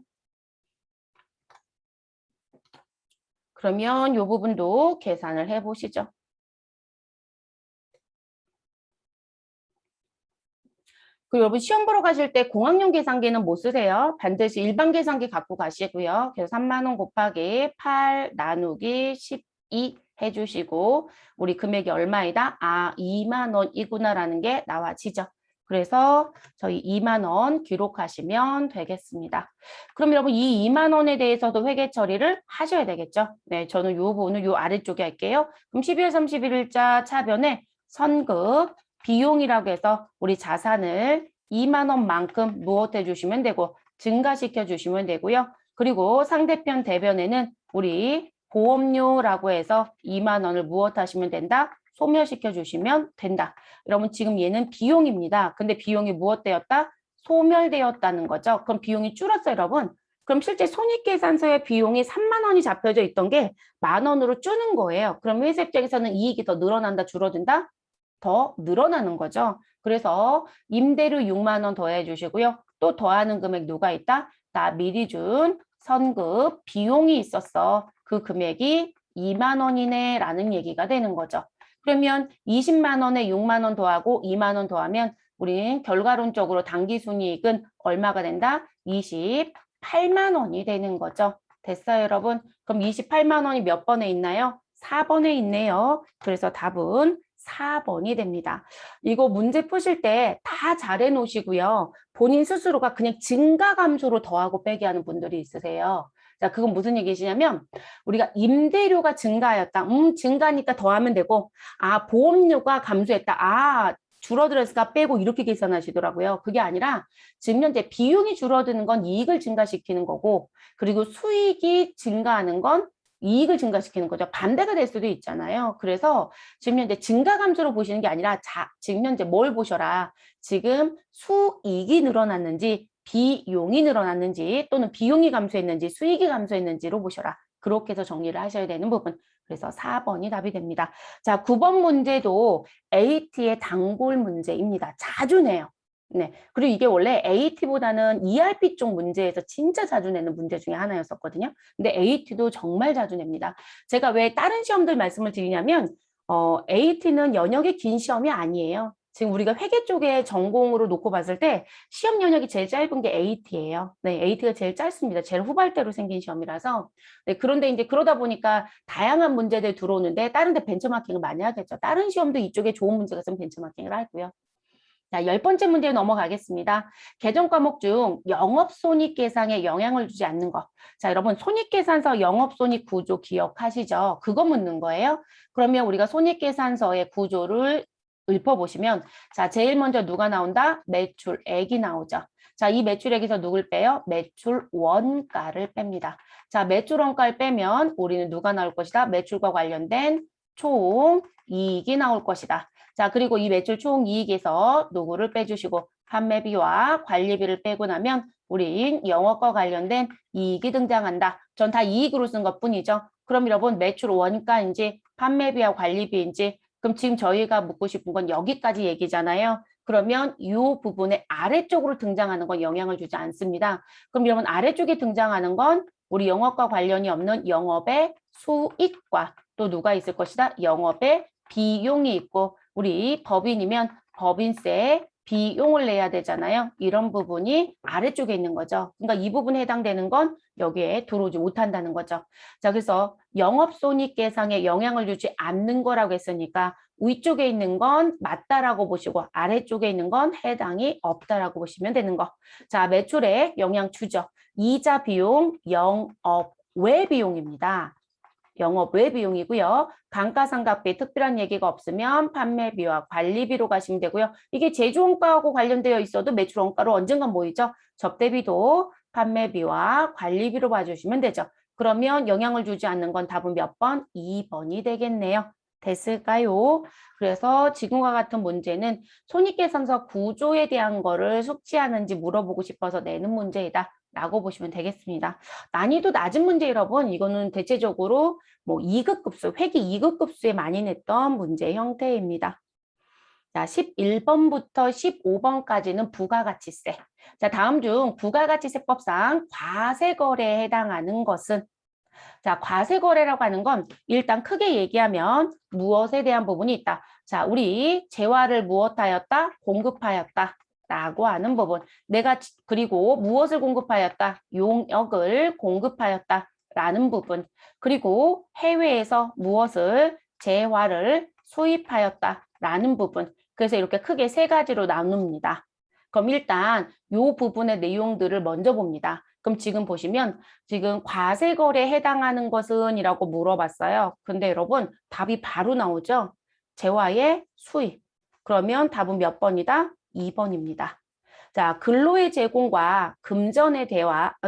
그러면 이 부분도 계산을 해보시죠. 그리고 여러분 시험 보러 가실 때 공학용 계산기는 못 쓰세요. 반드시 일반 계산기 갖고 가시고요. 그래서 3만 원 곱하기 8 나누기 12 해주시고 우리 금액이 얼마이다? 아, 2만 원이구나라는 게 나와지죠. 그래서 저희 2만 원 기록하시면 되겠습니다. 그럼 여러분 이 2만 원에 대해서도 회계 처리를 하셔야 되겠죠. 네, 저는 요 부분을 요 아래쪽에 할게요. 그럼 12월 31일자 차변에 선급 비용이라고 해서 우리 자산을 2만 원만큼 무엇해 주시면 되고 증가시켜 주시면 되고요. 그리고 상대편 대변에는 우리 보험료라고 해서 2만 원을 무엇하시면 된다? 소멸시켜 주시면 된다. 여러분 지금 얘는 비용입니다. 근데 비용이 무엇되었다? 소멸되었다는 거죠. 그럼 비용이 줄었어요, 여러분. 그럼 실제 손익계산서의 비용이 3만 원이 잡혀져 있던 게 만 원으로 줄는 거예요. 그럼 회사 입장에서는 이익이 더 늘어난다, 줄어든다? 더 늘어나는 거죠. 그래서 임대료 6만 원 더해 주시고요. 또 더하는 금액 누가 있다? 나 미리 준 선급 비용이 있었어. 그 금액이 2만 원이네 라는 얘기가 되는 거죠. 그러면 20만 원에 6만 원 더하고 2만 원 더하면 우리는 결과론적으로 당기순이익은 얼마가 된다? 28만 원이 되는 거죠. 됐어요, 여러분? 그럼 28만 원이 몇 번에 있나요? 4번에 있네요. 그래서 답은 4번이 됩니다. 이거 문제 푸실 때 다 잘해 놓으시고요. 본인 스스로가 그냥 증가감수로 더하고 빼기 하는 분들이 있으세요. 자, 그건 무슨 얘기시냐면 우리가 임대료가 증가하였다. 증가니까 더하면 되고 아, 보험료가 감소했다. 아, 줄어들었으니까 빼고 이렇게 계산하시더라고요. 그게 아니라 지금 현재 비용이 줄어드는 건 이익을 증가시키는 거고 그리고 수익이 증가하는 건 이익을 증가시키는 거죠. 반대가 될 수도 있잖아요. 그래서 지금 현재 증가 감소로 보시는 게 아니라 지금 현재 뭘 보셔라. 지금 수익이 늘어났는지 비용이 늘어났는지 또는 비용이 감소했는지 수익이 감소했는지로 보셔라. 그렇게 해서 정리를 하셔야 되는 부분. 그래서 4번이 답이 됩니다. 자, 9번 문제도 AT의 단골 문제입니다. 자주 내요. 네. 그리고 이게 원래 AT보다는 ERP 쪽 문제에서 진짜 자주 내는 문제 중에 하나였었거든요. 근데 AT도 정말 자주 냅니다. 제가 왜 다른 시험들 말씀을 드리냐면 AT는 연역이 긴 시험이 아니에요. 지금 우리가 회계 쪽에 전공으로 놓고 봤을 때 시험 연역이 제일 짧은 게 AT예요. 네, AT가 제일 짧습니다. 제일 후발대로 생긴 시험이라서. 네, 그런데 이제 그러다 보니까 다양한 문제들 들어오는데 다른 데 벤처마킹을 많이 하겠죠. 다른 시험도 이쪽에 좋은 문제가 있으면 벤처마킹을 하고요. 자, 10번째 문제 넘어가겠습니다. 개정 과목 중 영업손익 계산에 영향을 주지 않는 거. 자, 여러분 손익계산서 영업손익 구조 기억하시죠? 그거 묻는 거예요. 그러면 우리가 손익계산서의 구조를 읊어보시면 자, 제일 먼저 누가 나온다? 매출액이 나오죠. 자, 이 매출액에서 누굴 빼요? 매출 원가를 뺍니다. 자, 매출 원가를 빼면 우리는 누가 나올 것이다? 매출과 관련된 총 이익이 나올 것이다. 자, 그리고 이 매출 총 이익에서 누구를 빼주시고 판매비와 관리비를 빼고 나면 우린 영업과 관련된 이익이 등장한다. 전 다 이익으로 쓴 것뿐이죠. 그럼 여러분 매출 원가인지 판매비와 관리비인지 그럼 지금 저희가 묻고 싶은 건 여기까지 얘기잖아요. 그러면 이 부분의 아래쪽으로 등장하는 건 영향을 주지 않습니다. 그럼 여러분 아래쪽에 등장하는 건 우리 영업과 관련이 없는 영업의 수익과 또 누가 있을 것이다? 영업의 비용이 있고 우리 법인이면 법인세 비용을 내야 되잖아요. 이런 부분이 아래쪽에 있는 거죠. 그러니까 이 부분에 해당되는 건 여기에 들어오지 못한다는 거죠. 자, 그래서 영업손익계상에 영향을 주지 않는 거라고 했으니까 위쪽에 있는 건 맞다라고 보시고 아래쪽에 있는 건 해당이 없다라고 보시면 되는 거. 자, 매출에 영향 주죠. 이자 비용, 영업 외 비용입니다. 영업 외 비용이고요. 감가상각비 특별한 얘기가 없으면 판매비와 관리비로 가시면 되고요. 이게 제조원가하고 관련되어 있어도 매출원가로 언젠간 모이죠. 접대비도 판매비와 관리비로 봐주시면 되죠. 그러면 영향을 주지 않는 건 답은 몇 번? 2번이 되겠네요. 됐을까요? 그래서 지금과 같은 문제는 손익계산서 구조에 대한 거를 숙지하는지 물어보고 싶어서 내는 문제이다 라고 보시면 되겠습니다. 난이도 낮은 문제 여러분, 이거는 대체적으로 뭐 2급 급수, 회계 2급 급수에 많이 냈던 문제 형태입니다. 자, 11번부터 15번까지는 부가가치세. 자, 다음 중 부가가치세법상 과세거래에 해당하는 것은, 자, 과세거래라고 하는 건 일단 크게 얘기하면 무엇에 대한 부분이 있다. 자, 우리 재화를 무엇하였다? 공급하였다. 라고 하는 부분. 내가 그리고 무엇을 공급하였다? 용역을 공급하였다. 라는 부분. 그리고 해외에서 무엇을 재화를 수입하였다. 라는 부분. 그래서 이렇게 크게 세 가지로 나눕니다. 그럼 일단 이 부분의 내용들을 먼저 봅니다. 그럼 지금 보시면 지금 과세거래에 해당하는 것은 이라고 물어봤어요. 근데 여러분 답이 바로 나오죠. 재화의 수입. 그러면 답은 몇 번이다? 2번입니다. 자, 근로의 제공과 금전의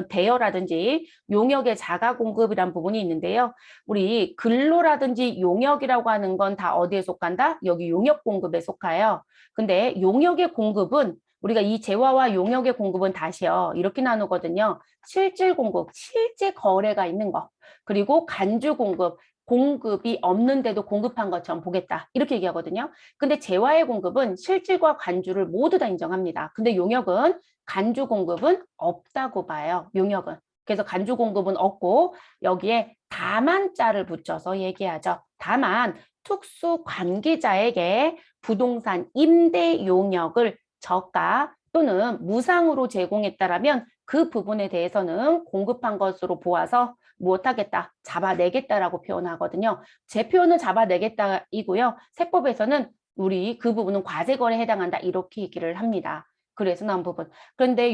대여라든지 용역의 자가 공급이란 부분이 있는데요. 우리 근로라든지 용역이라고 하는 건 다 어디에 속한다? 여기 용역 공급에 속해요. 근데 용역의 공급은 우리가 이 재화와 용역의 공급은 다시요. 이렇게 나누거든요. 실질 공급, 실제 거래가 있는 거. 그리고 간주 공급, 공급이 없는데도 공급한 것처럼 보겠다. 이렇게 얘기하거든요. 근데 재화의 공급은 실질과 간주를 모두 다 인정합니다. 근데 용역은 간주 공급은 없다고 봐요. 용역은. 그래서 간주 공급은 없고 여기에 다만자를 붙여서 얘기하죠. 다만 특수 관계자에게 부동산 임대 용역을 저가 또는 무상으로 제공했다라면 그 부분에 대해서는 공급한 것으로 보아서 무엇하겠다? 잡아내겠다라고 표현하거든요. 제 표현은 잡아내겠다이고요. 세법에서는 우리 그 부분은 과세거래에 해당한다 이렇게 얘기를 합니다. 그래서 나온 부분. 그런데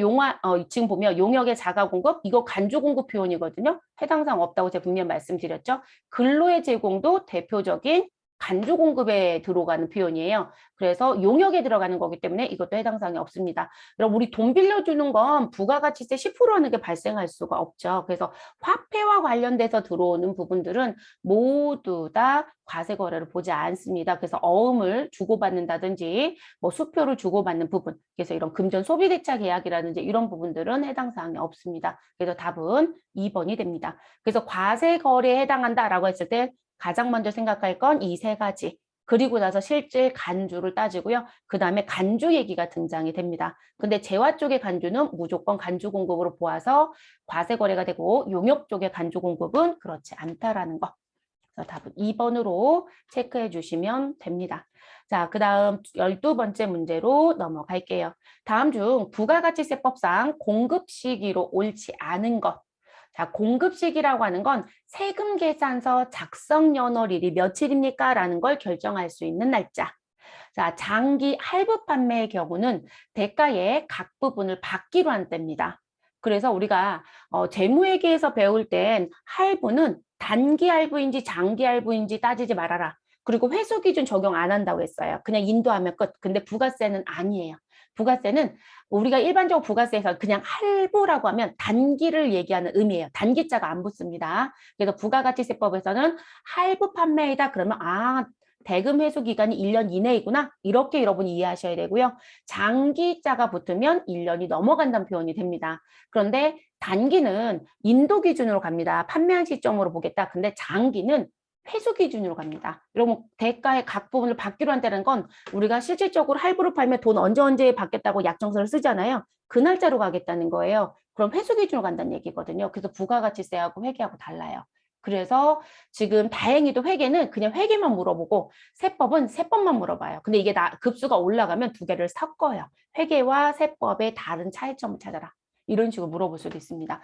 지금 보면 용역의 자가공급 이거 간주공급 표현이거든요. 해당 사항 없다고 제가 분명히 말씀드렸죠. 근로의 제공도 대표적인 간주 공급에 들어가는 표현이에요. 그래서 용역에 들어가는 거기 때문에 이것도 해당 사항이 없습니다. 그럼 우리 돈 빌려주는 건 부가가치세 10%라는 게 발생할 수가 없죠. 그래서 화폐와 관련돼서 들어오는 부분들은 모두 다 과세 거래를 보지 않습니다. 그래서 어음을 주고받는다든지 뭐 수표를 주고받는 부분, 그래서 이런 금전 소비대차 계약이라든지 이런 부분들은 해당 사항이 없습니다. 그래서 답은 2번이 됩니다. 그래서 과세 거래에 해당한다라고 했을 때 가장 먼저 생각할 건 이 세 가지. 그리고 나서 실질 간주를 따지고요. 그 다음에 간주 얘기가 등장이 됩니다. 근데 재화 쪽의 간주는 무조건 간주 공급으로 보아서 과세 거래가 되고 용역 쪽의 간주 공급은 그렇지 않다라는 거. 그래서 답은 2번으로 체크해 주시면 됩니다. 자, 그 다음 12번째 문제로 넘어갈게요. 다음 중 부가가치세법상 공급 시기로 옳지 않은 것. 자, 공급 시기라고 하는 건 세금 계산서 작성 연월일이 며칠입니까? 라는 걸 결정할 수 있는 날짜. 자, 장기 할부 판매의 경우는 대가의 각 부분을 받기로 한 때입니다. 그래서 우리가 재무회계에서 배울 땐 할부는 단기 할부인지 장기 할부인지 따지지 말아라. 그리고 회수 기준 적용 안 한다고 했어요. 그냥 인도하면 끝. 근데 부가세는 아니에요. 부가세는 우리가 일반적으로 부가세에서 그냥 할부라고 하면 단기를 얘기하는 의미예요. 단기자가 안 붙습니다. 그래서 부가가치세법에서는 할부 판매이다 그러면 대금 회수 기간이 1년 이내이구나. 이렇게 여러분이 이해하셔야 되고요. 장기자가 붙으면 1년이 넘어간다는 표현이 됩니다. 그런데 단기는 인도 기준으로 갑니다. 판매한 시점으로 보겠다. 근데 장기는 회수 기준으로 갑니다. 여러분 대가의 각 부분을 받기로 한다는 건 우리가 실질적으로 할부를 팔면 돈 언제 받겠다고 약정서를 쓰잖아요. 그 날짜로 가겠다는 거예요. 그럼 회수 기준으로 간다는 얘기거든요. 그래서 부가가치세하고 회계하고 달라요. 그래서 지금 다행히도 회계는 그냥 회계만 물어보고 세법은 세법만 물어봐요. 근데 이게 급수가 올라가면 두 개를 섞어요. 회계와 세법의 다른 차이점을 찾아라. 이런 식으로 물어볼 수도 있습니다.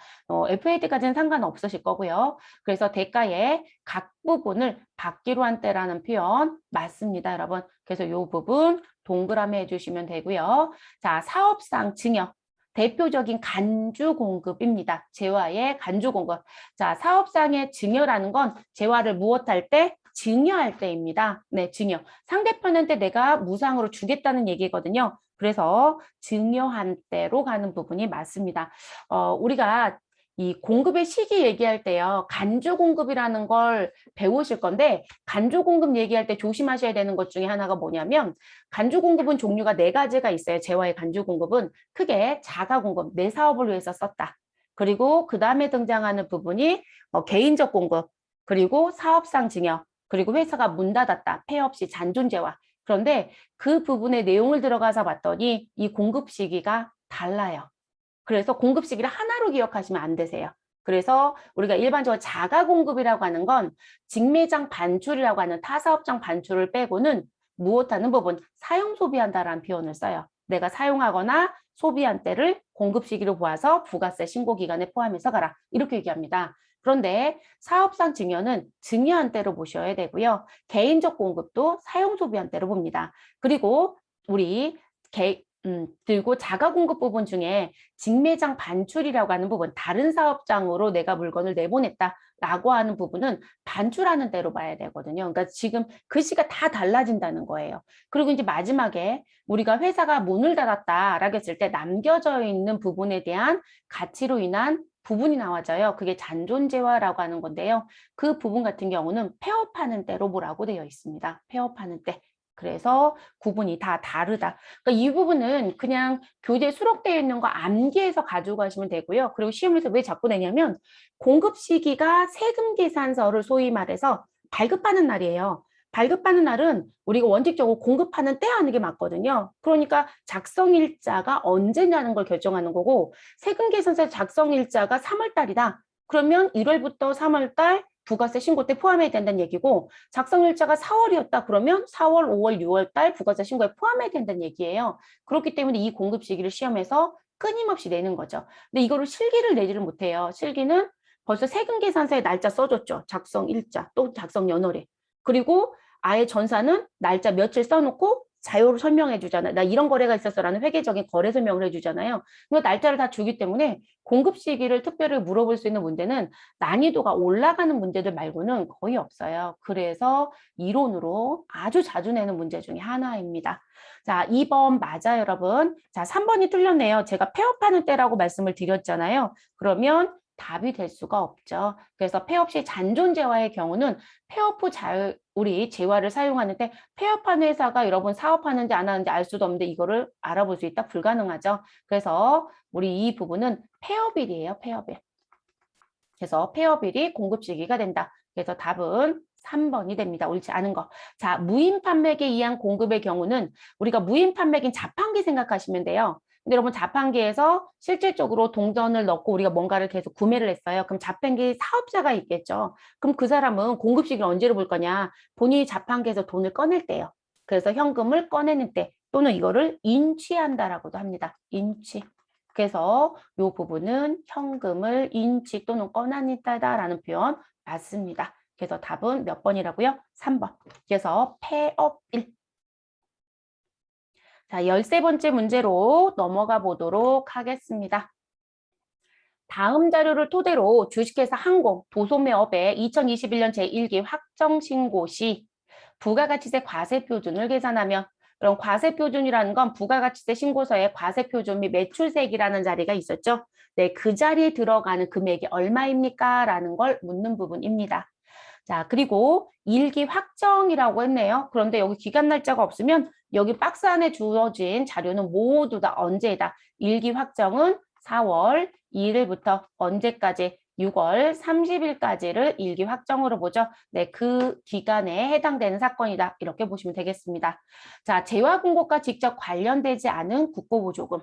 FAT까지는 상관없으실 거고요. 그래서 대가의 각 부분을 받기로 한 때라는 표현 맞습니다, 여러분. 그래서 이 부분 동그라미 해주시면 되고요. 자, 사업상 증여. 대표적인 간주 공급입니다. 재화의 간주 공급. 자, 사업상의 증여라는 건 재화를 무엇할 때? 증여할 때입니다. 네, 증여. 상대편한테 내가 무상으로 주겠다는 얘기거든요. 그래서 증여한 때로 가는 부분이 맞습니다. 우리가 이 공급의 시기 얘기할 때요. 간주 공급이라는 걸 배우실 건데 간주 공급 얘기할 때 조심하셔야 되는 것 중에 하나가 뭐냐면 간주 공급은 종류가 네 가지가 있어요. 재화의 간주 공급은 크게 자가 공급, 내 사업을 위해서 썼다. 그리고 그 다음에 등장하는 부분이 개인적 공급, 그리고 사업상 증여, 그리고 회사가 문 닫았다, 폐업 시 잔존재화. 그런데 그 부분의 내용을 들어가서 봤더니 이 공급 시기가 달라요. 그래서 공급 시기를 하나로 기억하시면 안 되세요. 그래서 우리가 일반적으로 자가 공급이라고 하는 건 직매장 반출이라고 하는 타사업장 반출을 빼고는 무엇하는 부분, 사용 소비한다라는 표현을 써요. 내가 사용하거나 소비한 때를 공급 시기로 보아서 부가세 신고 기간에 포함해서 가라. 이렇게 얘기합니다. 그런데 사업상 증여는 증여한 때로 보셔야 되고요. 개인적 공급도 사용 소비한 때로 봅니다. 그리고 우리 그리고 자가 공급 부분 중에 직매장 반출이라고 하는 부분, 다른 사업장으로 내가 물건을 내보냈다라고 하는 부분은 반출하는 대로 봐야 되거든요. 그러니까 지금 글씨가 다 달라진다는 거예요. 그리고 이제 마지막에 우리가 회사가 문을 닫았다라고 했을 때 남겨져 있는 부분에 대한 가치로 인한 부분이 나와져요. 그게 잔존재화라고 하는 건데요. 그 부분 같은 경우는 폐업하는 때로 보라고 되어 있습니다. 폐업하는 때. 그래서 구분이 다 다르다. 그러니까 이 부분은 그냥 교재에 수록되어 있는 거 암기해서 가지고 가시면 되고요. 그리고 시험에서 왜 자꾸 내냐면 공급 시기가 세금 계산서를 소위 말해서 발급하는 날이에요. 발급하는 날은 우리가 원칙적으로 공급하는 때 하는 게 맞거든요. 그러니까 작성일자가 언제냐는 걸 결정하는 거고 세금 계산서 작성일자가 3월 달이다. 그러면 1월부터 3월 달 부가세 신고 때 포함해야 된다는 얘기고 작성일자가 4월이었다 그러면 4월, 5월, 6월 달 부가세 신고에 포함해야 된다는 얘기예요. 그렇기 때문에 이 공급 시기를 시험에서 끊임없이 내는 거죠. 근데 이거를 실기를 내지를 못해요. 실기는 벌써 세금 계산서에 날짜 써줬죠. 작성일자 또 작성연월에. 그리고 아예 전사는 날짜 며칠 써놓고 자료로 설명해 주잖아요. 나 이런 거래가 있었어라는 회계적인 거래 설명을 해주잖아요. 그 날짜를 다 주기 때문에 공급 시기를 특별히 물어볼 수 있는 문제는 난이도가 올라가는 문제들 말고는 거의 없어요. 그래서 이론으로 아주 자주 내는 문제 중에 하나입니다. 자, 2번 맞아요, 여러분. 자, 3번이 틀렸네요. 제가 폐업하는 때라고 말씀을 드렸잖아요. 그러면 답이 될 수가 없죠. 그래서 폐업 시 잔존재화의 경우는 폐업 후 우리 재화를 사용하는데 폐업한 회사가 여러분 사업하는지 안 하는지 알 수도 없는데 이거를 알아볼 수 있다? 불가능하죠. 그래서 우리 이 부분은 폐업일이에요. 폐업일. 그래서 폐업일이 공급 시기가 된다. 그래서 답은 3번이 됩니다. 옳지 않은 거. 자, 무인 판매기에 의한 공급의 경우는 우리가 무인 판매기는 자판기 생각하시면 돼요. 근데 여러분 자판기에서 실질적으로 동전을 넣고 우리가 뭔가를 계속 구매를 했어요. 그럼 자판기 사업자가 있겠죠. 그럼 그 사람은 공급 시기를 언제로 볼 거냐? 본인이 자판기에서 돈을 꺼낼 때요. 그래서 현금을 꺼내는 때 또는 이거를 인취한다라고도 합니다. 인취. 그래서 이 부분은 현금을 인취 또는 꺼내다라는 표현 맞습니다. 그래서 답은 몇 번이라고요? 3번. 그래서 폐업일. 자, 13번째 문제로 넘어가 보도록 하겠습니다. 다음 자료를 토대로 주식회사 항공, 도소매업의 2021년 제1기 확정신고 시 부가가치세 과세표준을 계산하면 그럼 과세표준이라는 건 부가가치세 신고서에 과세표준 및 매출세액이라는 자리가 있었죠. 네, 그 자리에 들어가는 금액이 얼마입니까? 라는 걸 묻는 부분입니다. 자, 그리고 일기 확정이라고 했네요. 그런데 여기 기간 날짜가 없으면 여기 박스 안에 주어진 자료는 모두 다 언제다. 일기 확정은 4월 2일부터 언제까지 6월 30일까지를 일기 확정으로 보죠. 네, 그 기간에 해당되는 사건이다. 이렇게 보시면 되겠습니다. 자, 재화공고과 직접 관련되지 않은 국고보조금.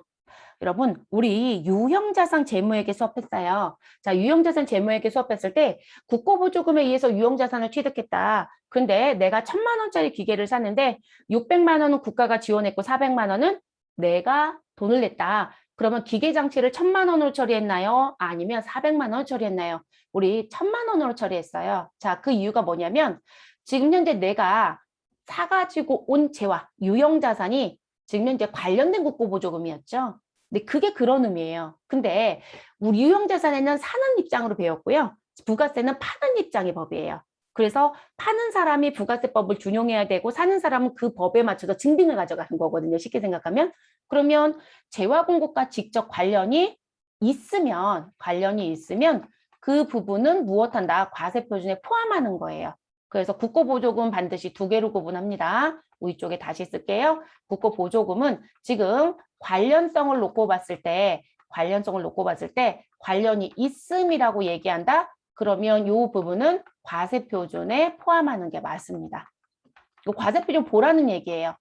여러분, 우리 유형자산 재무회계 수업했어요. 자, 유형자산 재무회계 수업했을 때 국고보조금에 의해서 유형자산을 취득했다. 근데 내가 1,000만 원짜리 기계를 샀는데 600만 원은 국가가 지원했고 400만 원은 내가 돈을 냈다. 그러면 기계 장치를 1,000만 원으로 처리했나요? 아니면 400만 원으로 처리했나요? 우리 1,000만 원으로 처리했어요. 자, 그 이유가 뭐냐면 지금 현재 내가 사가지고 온 재화, 유형자산이 지금 현재 관련된 국고보조금이었죠. 근데 그게 그런 의미예요. 근데 우리 유형자산에는 사는 입장으로 배웠고요. 부가세는 파는 입장의 법이에요. 그래서 파는 사람이 부가세법을 준용해야 되고 사는 사람은 그 법에 맞춰서 증빙을 가져가는 거거든요. 쉽게 생각하면. 그러면 재화공고과 직접 관련이 있으면, 관련이 있으면 그 부분은 무엇한다? 과세표준에 포함하는 거예요. 그래서 국고보조금 반드시 두 개로 구분합니다. 위쪽에 다시 쓸게요. 국고보조금은 지금 관련성을 놓고 봤을 때 관련이 있음이라고 얘기한다? 그러면 이 부분은 과세표준에 포함하는 게 맞습니다. 이 과세표준 보라는 얘기예요.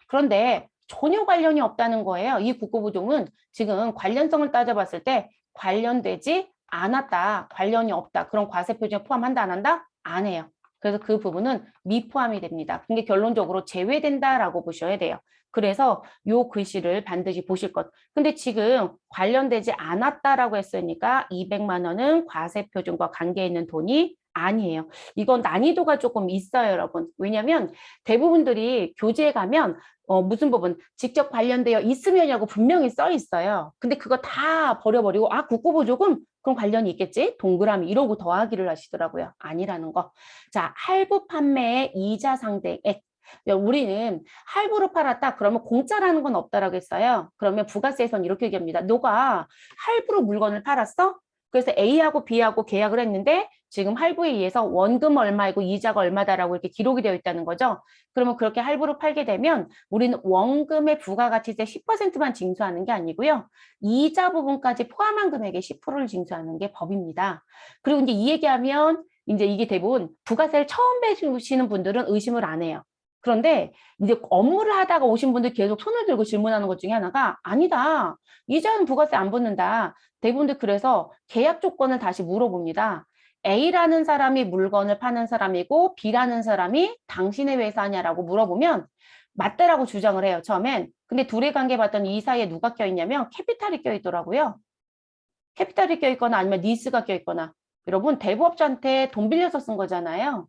그런데 전혀 관련이 없다는 거예요. 이 국고보조금은 지금 관련성을 따져봤을 때 관련되지 않았다, 관련이 없다. 그럼 과세표준에 포함한다, 안 한다? 안 해요. 그래서 그 부분은 미포함이 됩니다. 근데 결론적으로 제외된다라고 보셔야 돼요. 그래서 요 글씨를 반드시 보실 것. 근데 지금 관련되지 않았다라고 했으니까 200만 원은 과세표준과 관계 있는 돈이 아니에요. 이건 난이도가 조금 있어요, 여러분. 왜냐하면 대부분들이 교재에 가면 무슨 부분 직접 관련되어 있으면이라고 분명히 써 있어요. 근데 그거 다 버려버리고 국고보조금? 그럼 관련이 있겠지? 동그라미 이러고 더하기를 하시더라고요. 아니라는 거. 자, 할부 판매의 이자 상대액. 우리는 할부로 팔았다 그러면 공짜라는 건 없다라고 했어요. 그러면 부가세에서는 이렇게 얘기합니다. 너가 할부로 물건을 팔았어? 그래서 A하고 B하고 계약을 했는데 지금 할부에 의해서 원금 얼마이고 이자가 얼마다라고 이렇게 기록이 되어 있다는 거죠. 그러면 그렇게 할부로 팔게 되면 우리는 원금의 부가가치세 10%만 징수하는 게 아니고요. 이자 부분까지 포함한 금액의 10%를 징수하는 게 법입니다. 그리고 이제 이 얘기하면 이제 이게 대부분 부가세를 처음 배우시는 분들은 의심을 안 해요. 그런데 이제 업무를 하다가 오신 분들 계속 손을 들고 질문하는 것 중에 하나가 아니다. 이자는 부가세 안 붙는다. 대부분들 그래서 계약 조건을 다시 물어봅니다. A라는 사람이 물건을 파는 사람이고 B라는 사람이 당신의 회사냐라고 물어보면 맞다라고 주장을 해요. 처음엔. 근데 둘의 관계 봤더니 이 사이에 누가 껴있냐면 캐피탈이 껴있더라고요. 캐피탈이 껴있거나 아니면 리스가 껴있거나. 여러분 대부업자한테 돈 빌려서 쓴 거잖아요.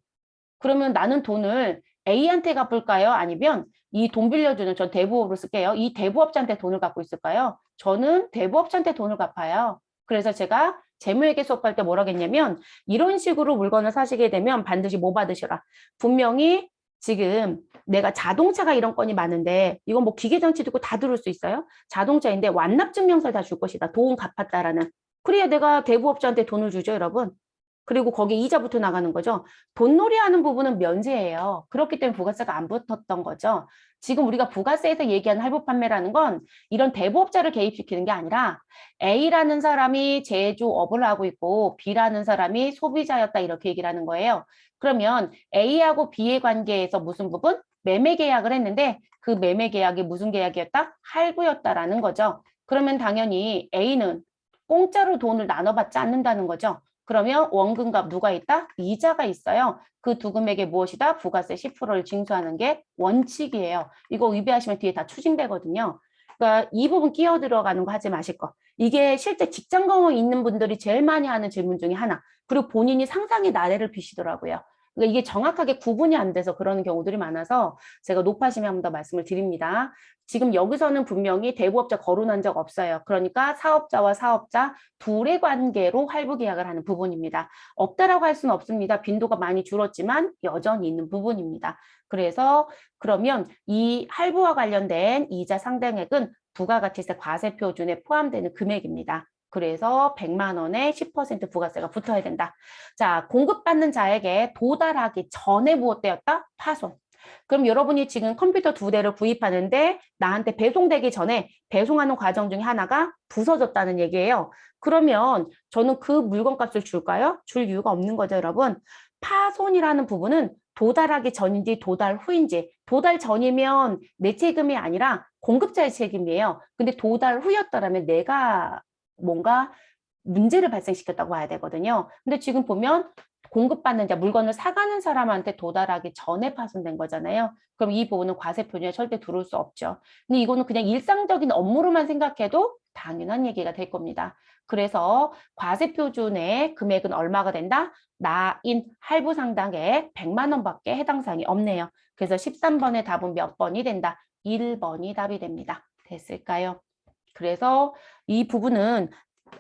그러면 나는 돈을 A한테 갚을까요? 아니면 이 돈 빌려주는 전 대부업으로 쓸게요. 이 대부업자한테 돈을 갚고 있을까요? 저는 대부업자한테 돈을 갚아요. 그래서 제가 재무회계 수업할 때 뭐라고 했냐면 이런 식으로 물건을 사시게 되면 반드시 뭐 받으셔라. 분명히 지금 내가 자동차가 이런 건이 많은데 이건 뭐 기계장치 듣고 다 들을 수 있어요? 자동차인데 완납증명서를 다 줄 것이다. 돈 갚았다라는. 그래야 내가 대부업자한테 돈을 주죠, 여러분. 그리고 거기에 이자부터 나가는 거죠. 돈놀이 하는 부분은 면제예요. 그렇기 때문에 부가세가 안 붙었던 거죠. 지금 우리가 부가세에서 얘기하는 할부 판매라는 건 이런 대부업자를 개입시키는 게 아니라 A라는 사람이 제조업을 하고 있고 B라는 사람이 소비자였다 이렇게 얘기를 하는 거예요. 그러면 A하고 B의 관계에서 무슨 부분? 매매 계약을 했는데 그 매매 계약이 무슨 계약이었다? 할부였다라는 거죠. 그러면 당연히 A는 공짜로 돈을 나눠받지 않는다는 거죠. 그러면 원금과 누가 있다? 이자가 있어요. 그 두 금액에 무엇이다? 부가세 10%를 징수하는 게 원칙이에요. 이거 위배하시면 뒤에 다 추징되거든요. 그러니까 이 부분 끼어 들어가는 거 하지 마실 거. 이게 실제 직장 경험 있는 분들이 제일 많이 하는 질문 중에 하나. 그리고 본인이 상상의 나래를 피시더라고요. 그러니까 이게 정확하게 구분이 안 돼서 그러는 경우들이 많아서 제가 높아심에 한 번 더 말씀을 드립니다. 지금 여기서는 분명히 대부업자 거론한 적 없어요. 그러니까 사업자와 사업자 둘의 관계로 할부 계약을 하는 부분입니다. 없다라고 할 수는 없습니다. 빈도가 많이 줄었지만 여전히 있는 부분입니다. 그래서 그러면 이 할부와 관련된 이자 상당액은 부가가치세 과세표준에 포함되는 금액입니다. 그래서 100만 원에 10% 부가세가 붙어야 된다. 자, 공급받는 자에게 도달하기 전에 무엇되었다? 파손. 그럼 여러분이 지금 컴퓨터 2대를 구입하는데 나한테 배송되기 전에 배송하는 과정 중에 하나가 부서졌다는 얘기예요. 그러면 저는 그 물건값을 줄까요? 줄 이유가 없는 거죠, 여러분. 파손이라는 부분은 도달하기 전인지 도달 후인지, 도달 전이면 내 책임이 아니라 공급자의 책임이에요. 근데 도달 후였더라면 내가 뭔가 문제를 발생시켰다고 봐야 되거든요. 근데 지금 보면 공급받는 자, 물건을 사가는 사람한테 도달하기 전에 파손된 거잖아요. 그럼 이 부분은 과세표준에 절대 들어올 수 없죠. 근데 이거는 그냥 일상적인 업무로만 생각해도 당연한 얘기가 될 겁니다. 그래서 과세표준의 금액은 얼마가 된다? 나인 할부 상당액 100만 원밖에 해당 사항이 없네요. 그래서 13번의 답은 몇 번이 된다? 1번이 답이 됩니다. 됐을까요? 그래서 이 부분은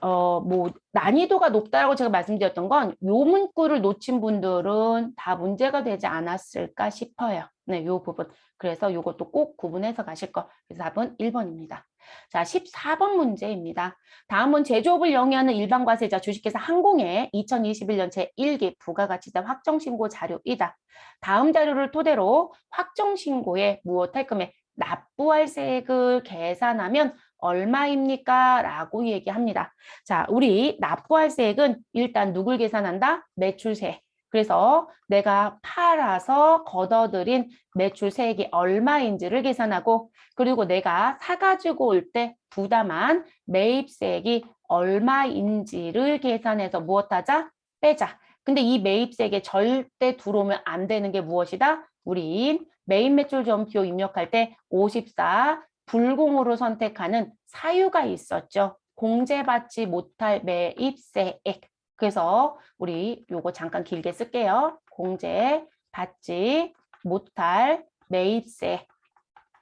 뭐 난이도가 높다고 제가 말씀드렸던 건 요 문구를 놓친 분들은 다 문제가 되지 않았을까 싶어요. 네, 요 부분. 그래서 요것도 꼭 구분해서 가실 거. 그래서 답은 1번입니다. 자, 14번 문제입니다. 다음은 제조업을 영위하는 일반 과세자 주식회사 항공의 2021년 제1기 부가가치세 확정신고 자료이다. 다음 자료를 토대로 확정신고에 무엇할 금액 납부할 세액을 계산하면 얼마입니까? 라고 얘기합니다. 자, 우리 납부할 세액은 일단 누굴 계산한다? 매출세. 그래서 내가 팔아서 걷어들인 매출 세액이 얼마인지를 계산하고 그리고 내가 사가지고 올 때 부담한 매입세액이 얼마인지를 계산해서 무엇하자? 빼자. 근데 이 매입세액에 절대 들어오면 안 되는 게 무엇이다? 우리 매입 매출 전표 입력할 때 54 불공으로 선택하는 사유가 있었죠. 공제받지 못할 매입세액. 그래서 우리 요거 잠깐 길게 쓸게요. 공제받지 못할 매입세.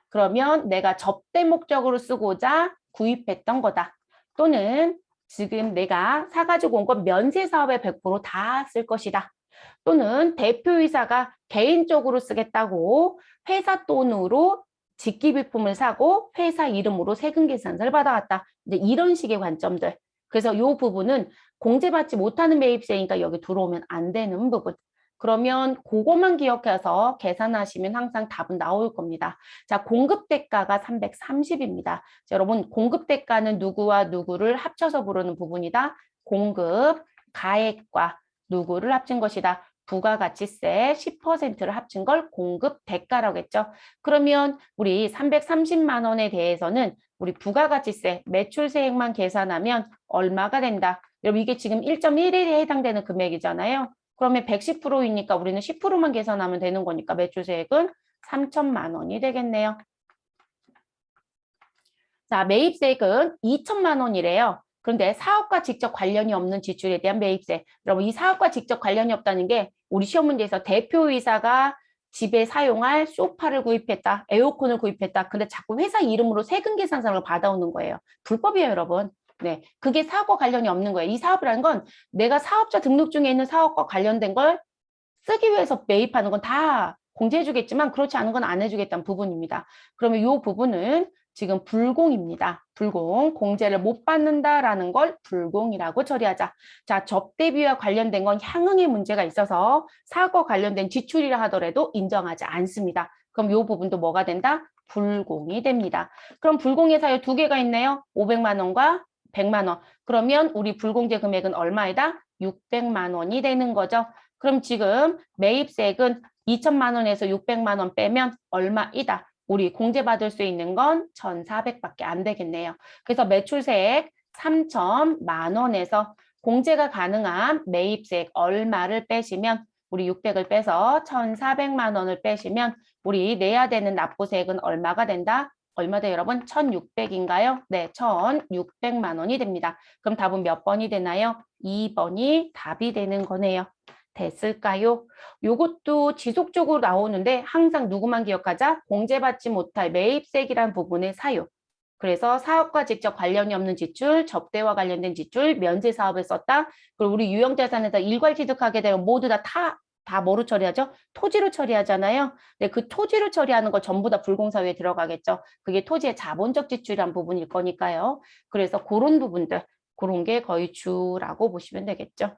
그러면 내가 접대 목적으로 쓰고자 구입했던 거다. 또는 지금 내가 사가지고 온 건 면세 사업에 100% 다 쓸 것이다. 또는 대표이사가 개인적으로 쓰겠다고 회사 돈으로 직기비품을 사고 회사 이름으로 세금 계산서를 받아왔다. 이제 이런 식의 관점들. 그래서 이 부분은 공제받지 못하는 매입세니까 여기 들어오면 안 되는 부분. 그러면 그것만 기억해서 계산하시면 항상 답은 나올 겁니다. 자, 공급대가가 330입니다. 자, 여러분, 공급대가는 누구와 누구를 합쳐서 부르는 부분이다. 공급, 가액과 누구를 합친 것이다. 부가가치세 10%를 합친 걸 공급대가라고 했죠. 그러면 우리 330만 원에 대해서는 우리 부가가치세, 매출세액만 계산하면 얼마가 된다. 여러분 이게 지금 1.11에 해당되는 금액이잖아요. 그러면 110%이니까 우리는 10%만 계산하면 되는 거니까 매출세액은 3천만 원이 되겠네요. 자, 매입세액은 2천만 원이래요. 그런데 사업과 직접 관련이 없는 지출에 대한 매입세. 여러분 이 사업과 직접 관련이 없다는 게 우리 시험 문제에서 대표이사가 집에 사용할 소파를 구입했다. 에어컨을 구입했다. 근데 자꾸 회사 이름으로 세금 계산서를 받아오는 거예요. 불법이에요, 여러분. 네, 그게 사업과 관련이 없는 거예요. 이 사업이라는 건 내가 사업자 등록 중에 있는 사업과 관련된 걸 쓰기 위해서 매입하는 건 다 공제해주겠지만 그렇지 않은 건 안 해주겠다는 부분입니다. 그러면 이 부분은 지금 불공입니다. 불공, 공제를 못 받는다라는 걸 불공이라고 처리하자. 자, 접대비와 관련된 건 향응의 문제가 있어서 사업과 관련된 지출이라 하더라도 인정하지 않습니다. 그럼 이 부분도 뭐가 된다? 불공이 됩니다. 그럼 불공의 사유 두 개가 있네요. 500만 원과 100만 원. 그러면 우리 불공제 금액은 얼마이다? 600만 원이 되는 거죠. 그럼 지금 매입세액은 2천만 원에서 600만 원 빼면 얼마이다? 우리 공제받을 수 있는 건 1,400밖에 안 되겠네요. 그래서 매출세액 3천만 원에서 공제가 가능한 매입세액 얼마를 빼시면 우리 600을 빼서 1,400만 원을 빼시면 우리 내야 되는 납부세액은 얼마가 된다? 얼마 돼요, 여러분? 1,600인가요? 네, 1,600만 원이 됩니다. 그럼 답은 몇 번이 되나요? 2번이 답이 되는 거네요. 됐을까요? 요것도 지속적으로 나오는데 항상 누구만 기억하자? 공제받지 못할 매입세액이라는 부분의 사유. 그래서 사업과 직접 관련이 없는 지출, 접대와 관련된 지출, 면제 사업을 썼다. 그리고 우리 유형자산에서 일괄 취득하게 되면 모두 다 뭐로 처리하죠? 토지로 처리하잖아요. 근데 그 토지로 처리하는 거 전부 다 불공사유에 들어가겠죠. 그게 토지의 자본적 지출이란 부분일 거니까요. 그래서 그런 부분들, 그런 게 거의 주라고 보시면 되겠죠.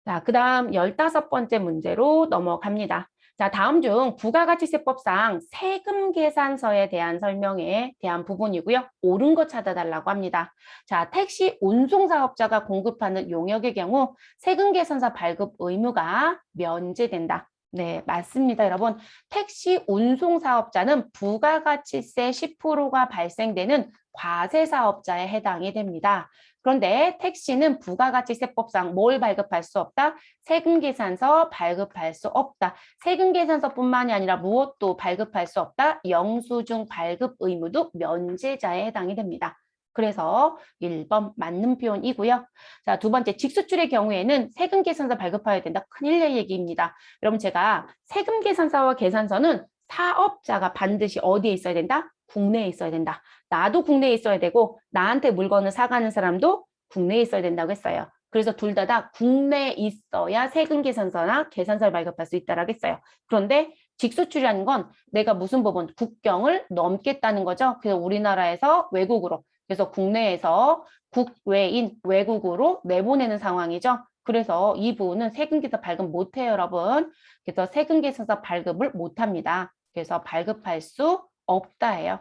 자, 그 다음 15번째 문제로 넘어갑니다. 자, 다음 중 부가가치세법상 세금 계산서에 대한 설명에 대한 부분이고요. 옳은 거 찾아달라고 합니다. 자, 택시 운송사업자가 공급하는 용역의 경우 세금 계산서 발급 의무가 면제된다. 네, 맞습니다, 여러분. 택시 운송사업자는 부가가치세 10%가 발생되는 과세사업자에 해당이 됩니다. 그런데 택시는 부가가치세법상 뭘 발급할 수 없다? 세금계산서 발급할 수 없다. 세금계산서뿐만이 아니라 무엇도 발급할 수 없다? 영수증 발급 의무도 면제자에 해당이 됩니다. 그래서 1번 맞는 표현이고요. 자, 두 번째 직수출의 경우에는 세금계산서 발급해야 된다. 큰일 날 얘기입니다. 여러분 제가 세금계산서와 계산서는 사업자가 반드시 어디에 있어야 된다? 국내에 있어야 된다. 나도 국내에 있어야 되고 나한테 물건을 사가는 사람도 국내에 있어야 된다고 했어요. 그래서 둘 다 국내에 있어야 세금 계산서나 계산서를 발급할 수 있다라고 했어요. 그런데 직수출이라는 건 내가 무슨 부분, 국경을 넘겠다는 거죠. 그래서 우리나라에서 외국으로, 그래서 국내에서 국외인 외국으로 내보내는 상황이죠. 그래서 이 부분은 세금계산 발급 못해요, 여러분. 그래서 세금계산서 발급을 못합니다. 그래서 발급할 수 없다예요.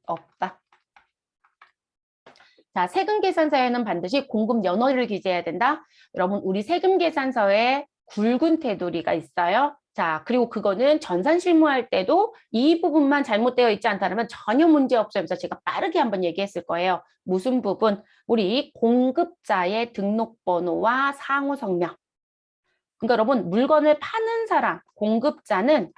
없다. 자, 세금계산서에는 반드시 공급 연월을 기재해야 된다. 여러분, 우리 세금계산서에 굵은 테두리가 있어요. 자, 그리고 그거는 전산 실무할 때도 이 부분만 잘못되어 있지 않다면 전혀 문제 없어요. 그래서 제가 빠르게 한번 얘기했을 거예요. 무슨 부분? 우리 공급자의 등록번호와 상호 성명. 그러니까 여러분, 물건을 파는 사람, 공급자는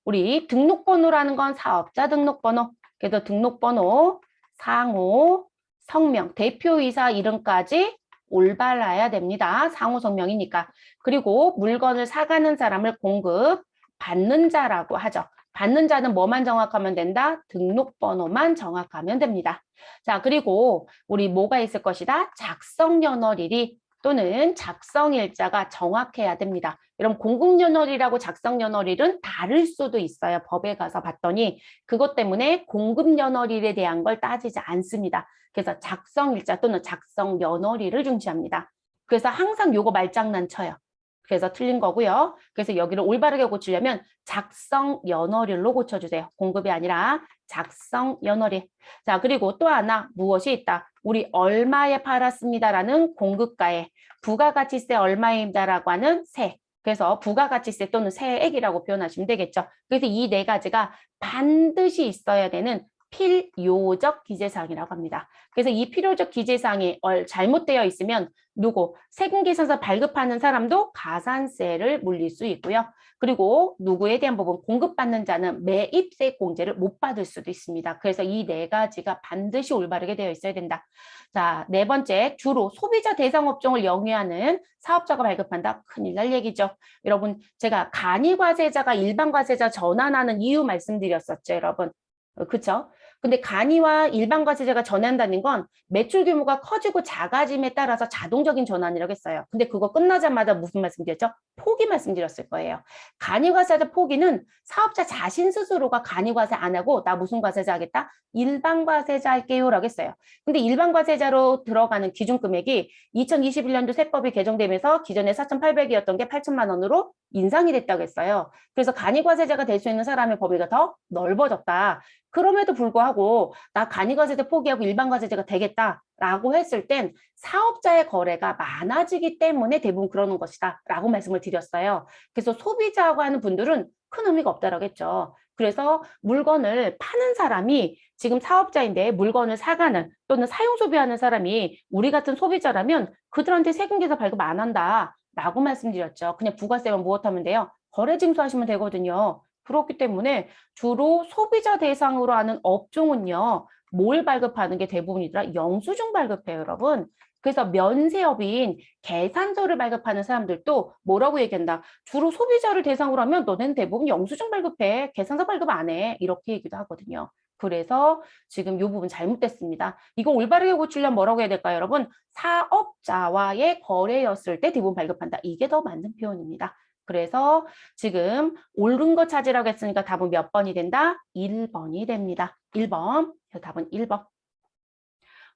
우리 등록번호라는 건 사업자 등록번호. 그래서 등록번호, 상호, 성명, 대표이사 이름까지 올바라야 됩니다. 상호 성명이니까. 그리고 물건을 사가는 사람을 공급, 받는 자라고 하죠. 받는 자는 뭐만 정확하면 된다? 등록번호만 정확하면 됩니다. 자, 그리고 우리 뭐가 있을 것이다? 작성연월일이 또는 작성일자가 정확해야 됩니다. 여러분 공급연월이라고 작성연월일은 다를 수도 있어요. 법에 가서 봤더니 그것 때문에 공급연월일에 대한 걸 따지지 않습니다. 그래서 작성일자 또는 작성연월일을 중시합니다. 그래서 항상 요거 말장난 쳐요. 그래서 틀린 거고요. 그래서 여기를 올바르게 고치려면 작성연월일로 고쳐주세요. 공급이 아니라 작성연월일. 자, 그리고 또 하나 무엇이 있다? 우리 얼마에 팔았습니다라는 공급가에 부가가치세 얼마입니다라고 하는 세. 그래서 부가가치세 또는 세액이라고 표현하시면 되겠죠. 그래서 이 네 가지가 반드시 있어야 되는 필요적 기재사항이라고 합니다. 그래서 이 필요적 기재사항이 잘못되어 있으면 누구? 세금계산서 발급하는 사람도 가산세를 물릴 수 있고요. 그리고 누구에 대한 부분 공급받는 자는 매입세 공제를 못 받을 수도 있습니다. 그래서 이 네 가지가 반드시 올바르게 되어 있어야 된다. 자, 네 번째, 주로 소비자 대상 업종을 영위하는 사업자가 발급한다. 큰일 날 얘기죠. 여러분, 제가 간이과세자가 일반과세자 전환하는 이유 말씀드렸었죠, 여러분. 그렇죠? 근데 간이와 일반 과세자가 전환한다는 건 매출 규모가 커지고 작아짐에 따라서 자동적인 전환이라고 했어요. 근데 그거 끝나자마자 무슨 말씀드렸죠? 포기 말씀드렸을 거예요. 간이과세자 포기는 사업자 자신 스스로가 간이과세 안 하고 나 무슨 과세자 하겠다? 일반 과세자 할게요 라고 했어요. 근데 일반 과세자로 들어가는 기준 금액이 2021년도 세법이 개정되면서 기존에 4,800이었던 게 8천만 원으로 인상이 됐다고 했어요. 그래서 간이과세자가 될 수 있는 사람의 범위가 더 넓어졌다. 그럼에도 불구하고 나 간이과세자 포기하고 일반과세자가 되겠다라고 했을 땐 사업자의 거래가 많아지기 때문에 대부분 그러는 것이다 라고 말씀을 드렸어요. 그래서 소비자하고 하는 분들은 큰 의미가 없다라고 했죠. 그래서 물건을 파는 사람이 지금 사업자인데 물건을 사가는 또는 사용 소비하는 사람이 우리 같은 소비자라면 그들한테 세금계산 발급 안 한다 라고 말씀드렸죠. 그냥 부가세만 무엇하면 돼요? 거래 징수하시면 되거든요. 그렇기 때문에 주로 소비자 대상으로 하는 업종은요. 뭘 발급하는 게 대부분이더라? 영수증 발급해요, 여러분. 그래서 면세업인 계산서를 발급하는 사람들도 뭐라고 얘기한다? 주로 소비자를 대상으로 하면 너네는 대부분 영수증 발급해. 계산서 발급 안 해. 이렇게 얘기도 하거든요. 그래서 지금 이 부분 잘못됐습니다. 이거 올바르게 고치려면 뭐라고 해야 될까요, 여러분? 사업자와의 거래였을 때 대부분 발급한다. 이게 더 맞는 표현입니다. 그래서 지금 옳은 거 찾으라고 했으니까 답은 몇 번이 된다? 1번이 됩니다. 1번. 답은 1번.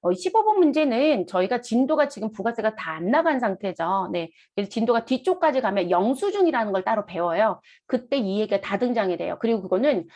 15번 문제는 저희가 진도가 지금 부가세가 다 안 나간 상태죠. 네. 그래서 진도가 뒤쪽까지 가면 영수증이라는 걸 따로 배워요. 그때 이 얘기가 다 등장이 돼요. 그리고 그거는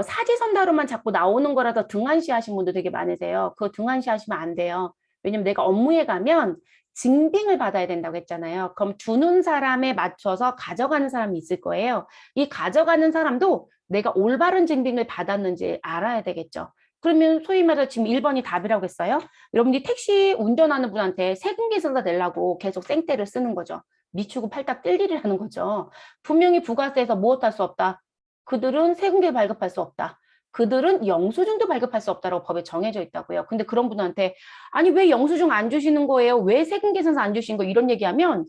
사지선다로만 자꾸 나오는 거라서 등한시 하신 분도 되게 많으세요. 그거 등한시 하시면 안 돼요. 왜냐면 내가 업무에 가면 증빙을 받아야 된다고 했잖아요. 그럼 주는 사람에 맞춰서 가져가는 사람이 있을 거예요. 이 가져가는 사람도 내가 올바른 증빙을 받았는지 알아야 되겠죠. 그러면 소위 말해서 지금 1번이 답이라고 했어요. 여러분들이 택시 운전하는 분한테 세금계산서 내려고 계속 생떼를 쓰는 거죠. 미추고 팔딱 뜰 일이라는 거죠. 분명히 부가세에서 무엇할 수 없다. 그들은 세금계 발급할 수 없다. 그들은 영수증도 발급할 수 없다고 법에 정해져 있다고요. 근데 그런 분한테 아니 왜 영수증 안 주시는 거예요? 왜 세금계산서 안 주신 거? 이런 얘기하면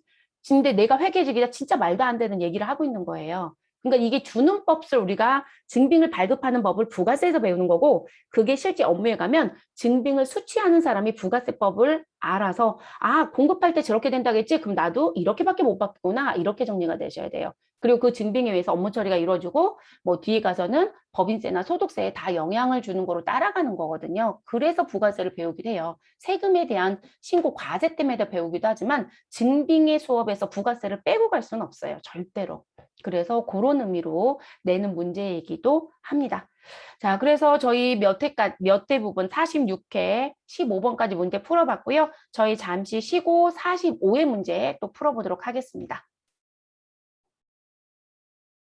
근데 내가 회계직이라 진짜 말도 안 되는 얘기를 하고 있는 거예요. 그러니까 이게 주는 법을 우리가 증빙을 발급하는 법을 부가세에서 배우는 거고 그게 실제 업무에 가면 증빙을 수취하는 사람이 부가세법을 알아서 아 공급할 때 저렇게 된다겠지? 그럼 나도 이렇게밖에 못 받구나 이렇게 정리가 되셔야 돼요. 그리고 그 증빙에 의해서 업무 처리가 이루어지고 뭐 뒤에 가서는 법인세나 소득세에 다 영향을 주는 거로 따라가는 거거든요. 그래서 부가세를 배우기도 해요. 세금에 대한 신고 과세 때문에 배우기도 하지만 증빙의 수업에서 부가세를 빼고 갈 수는 없어요. 절대로. 그래서 그런 의미로 내는 문제이기도 합니다. 자, 그래서 저희 몇 회 부분 46회, 15번까지 문제 풀어봤고요. 저희 잠시 쉬고 45회 문제 또 풀어보도록 하겠습니다.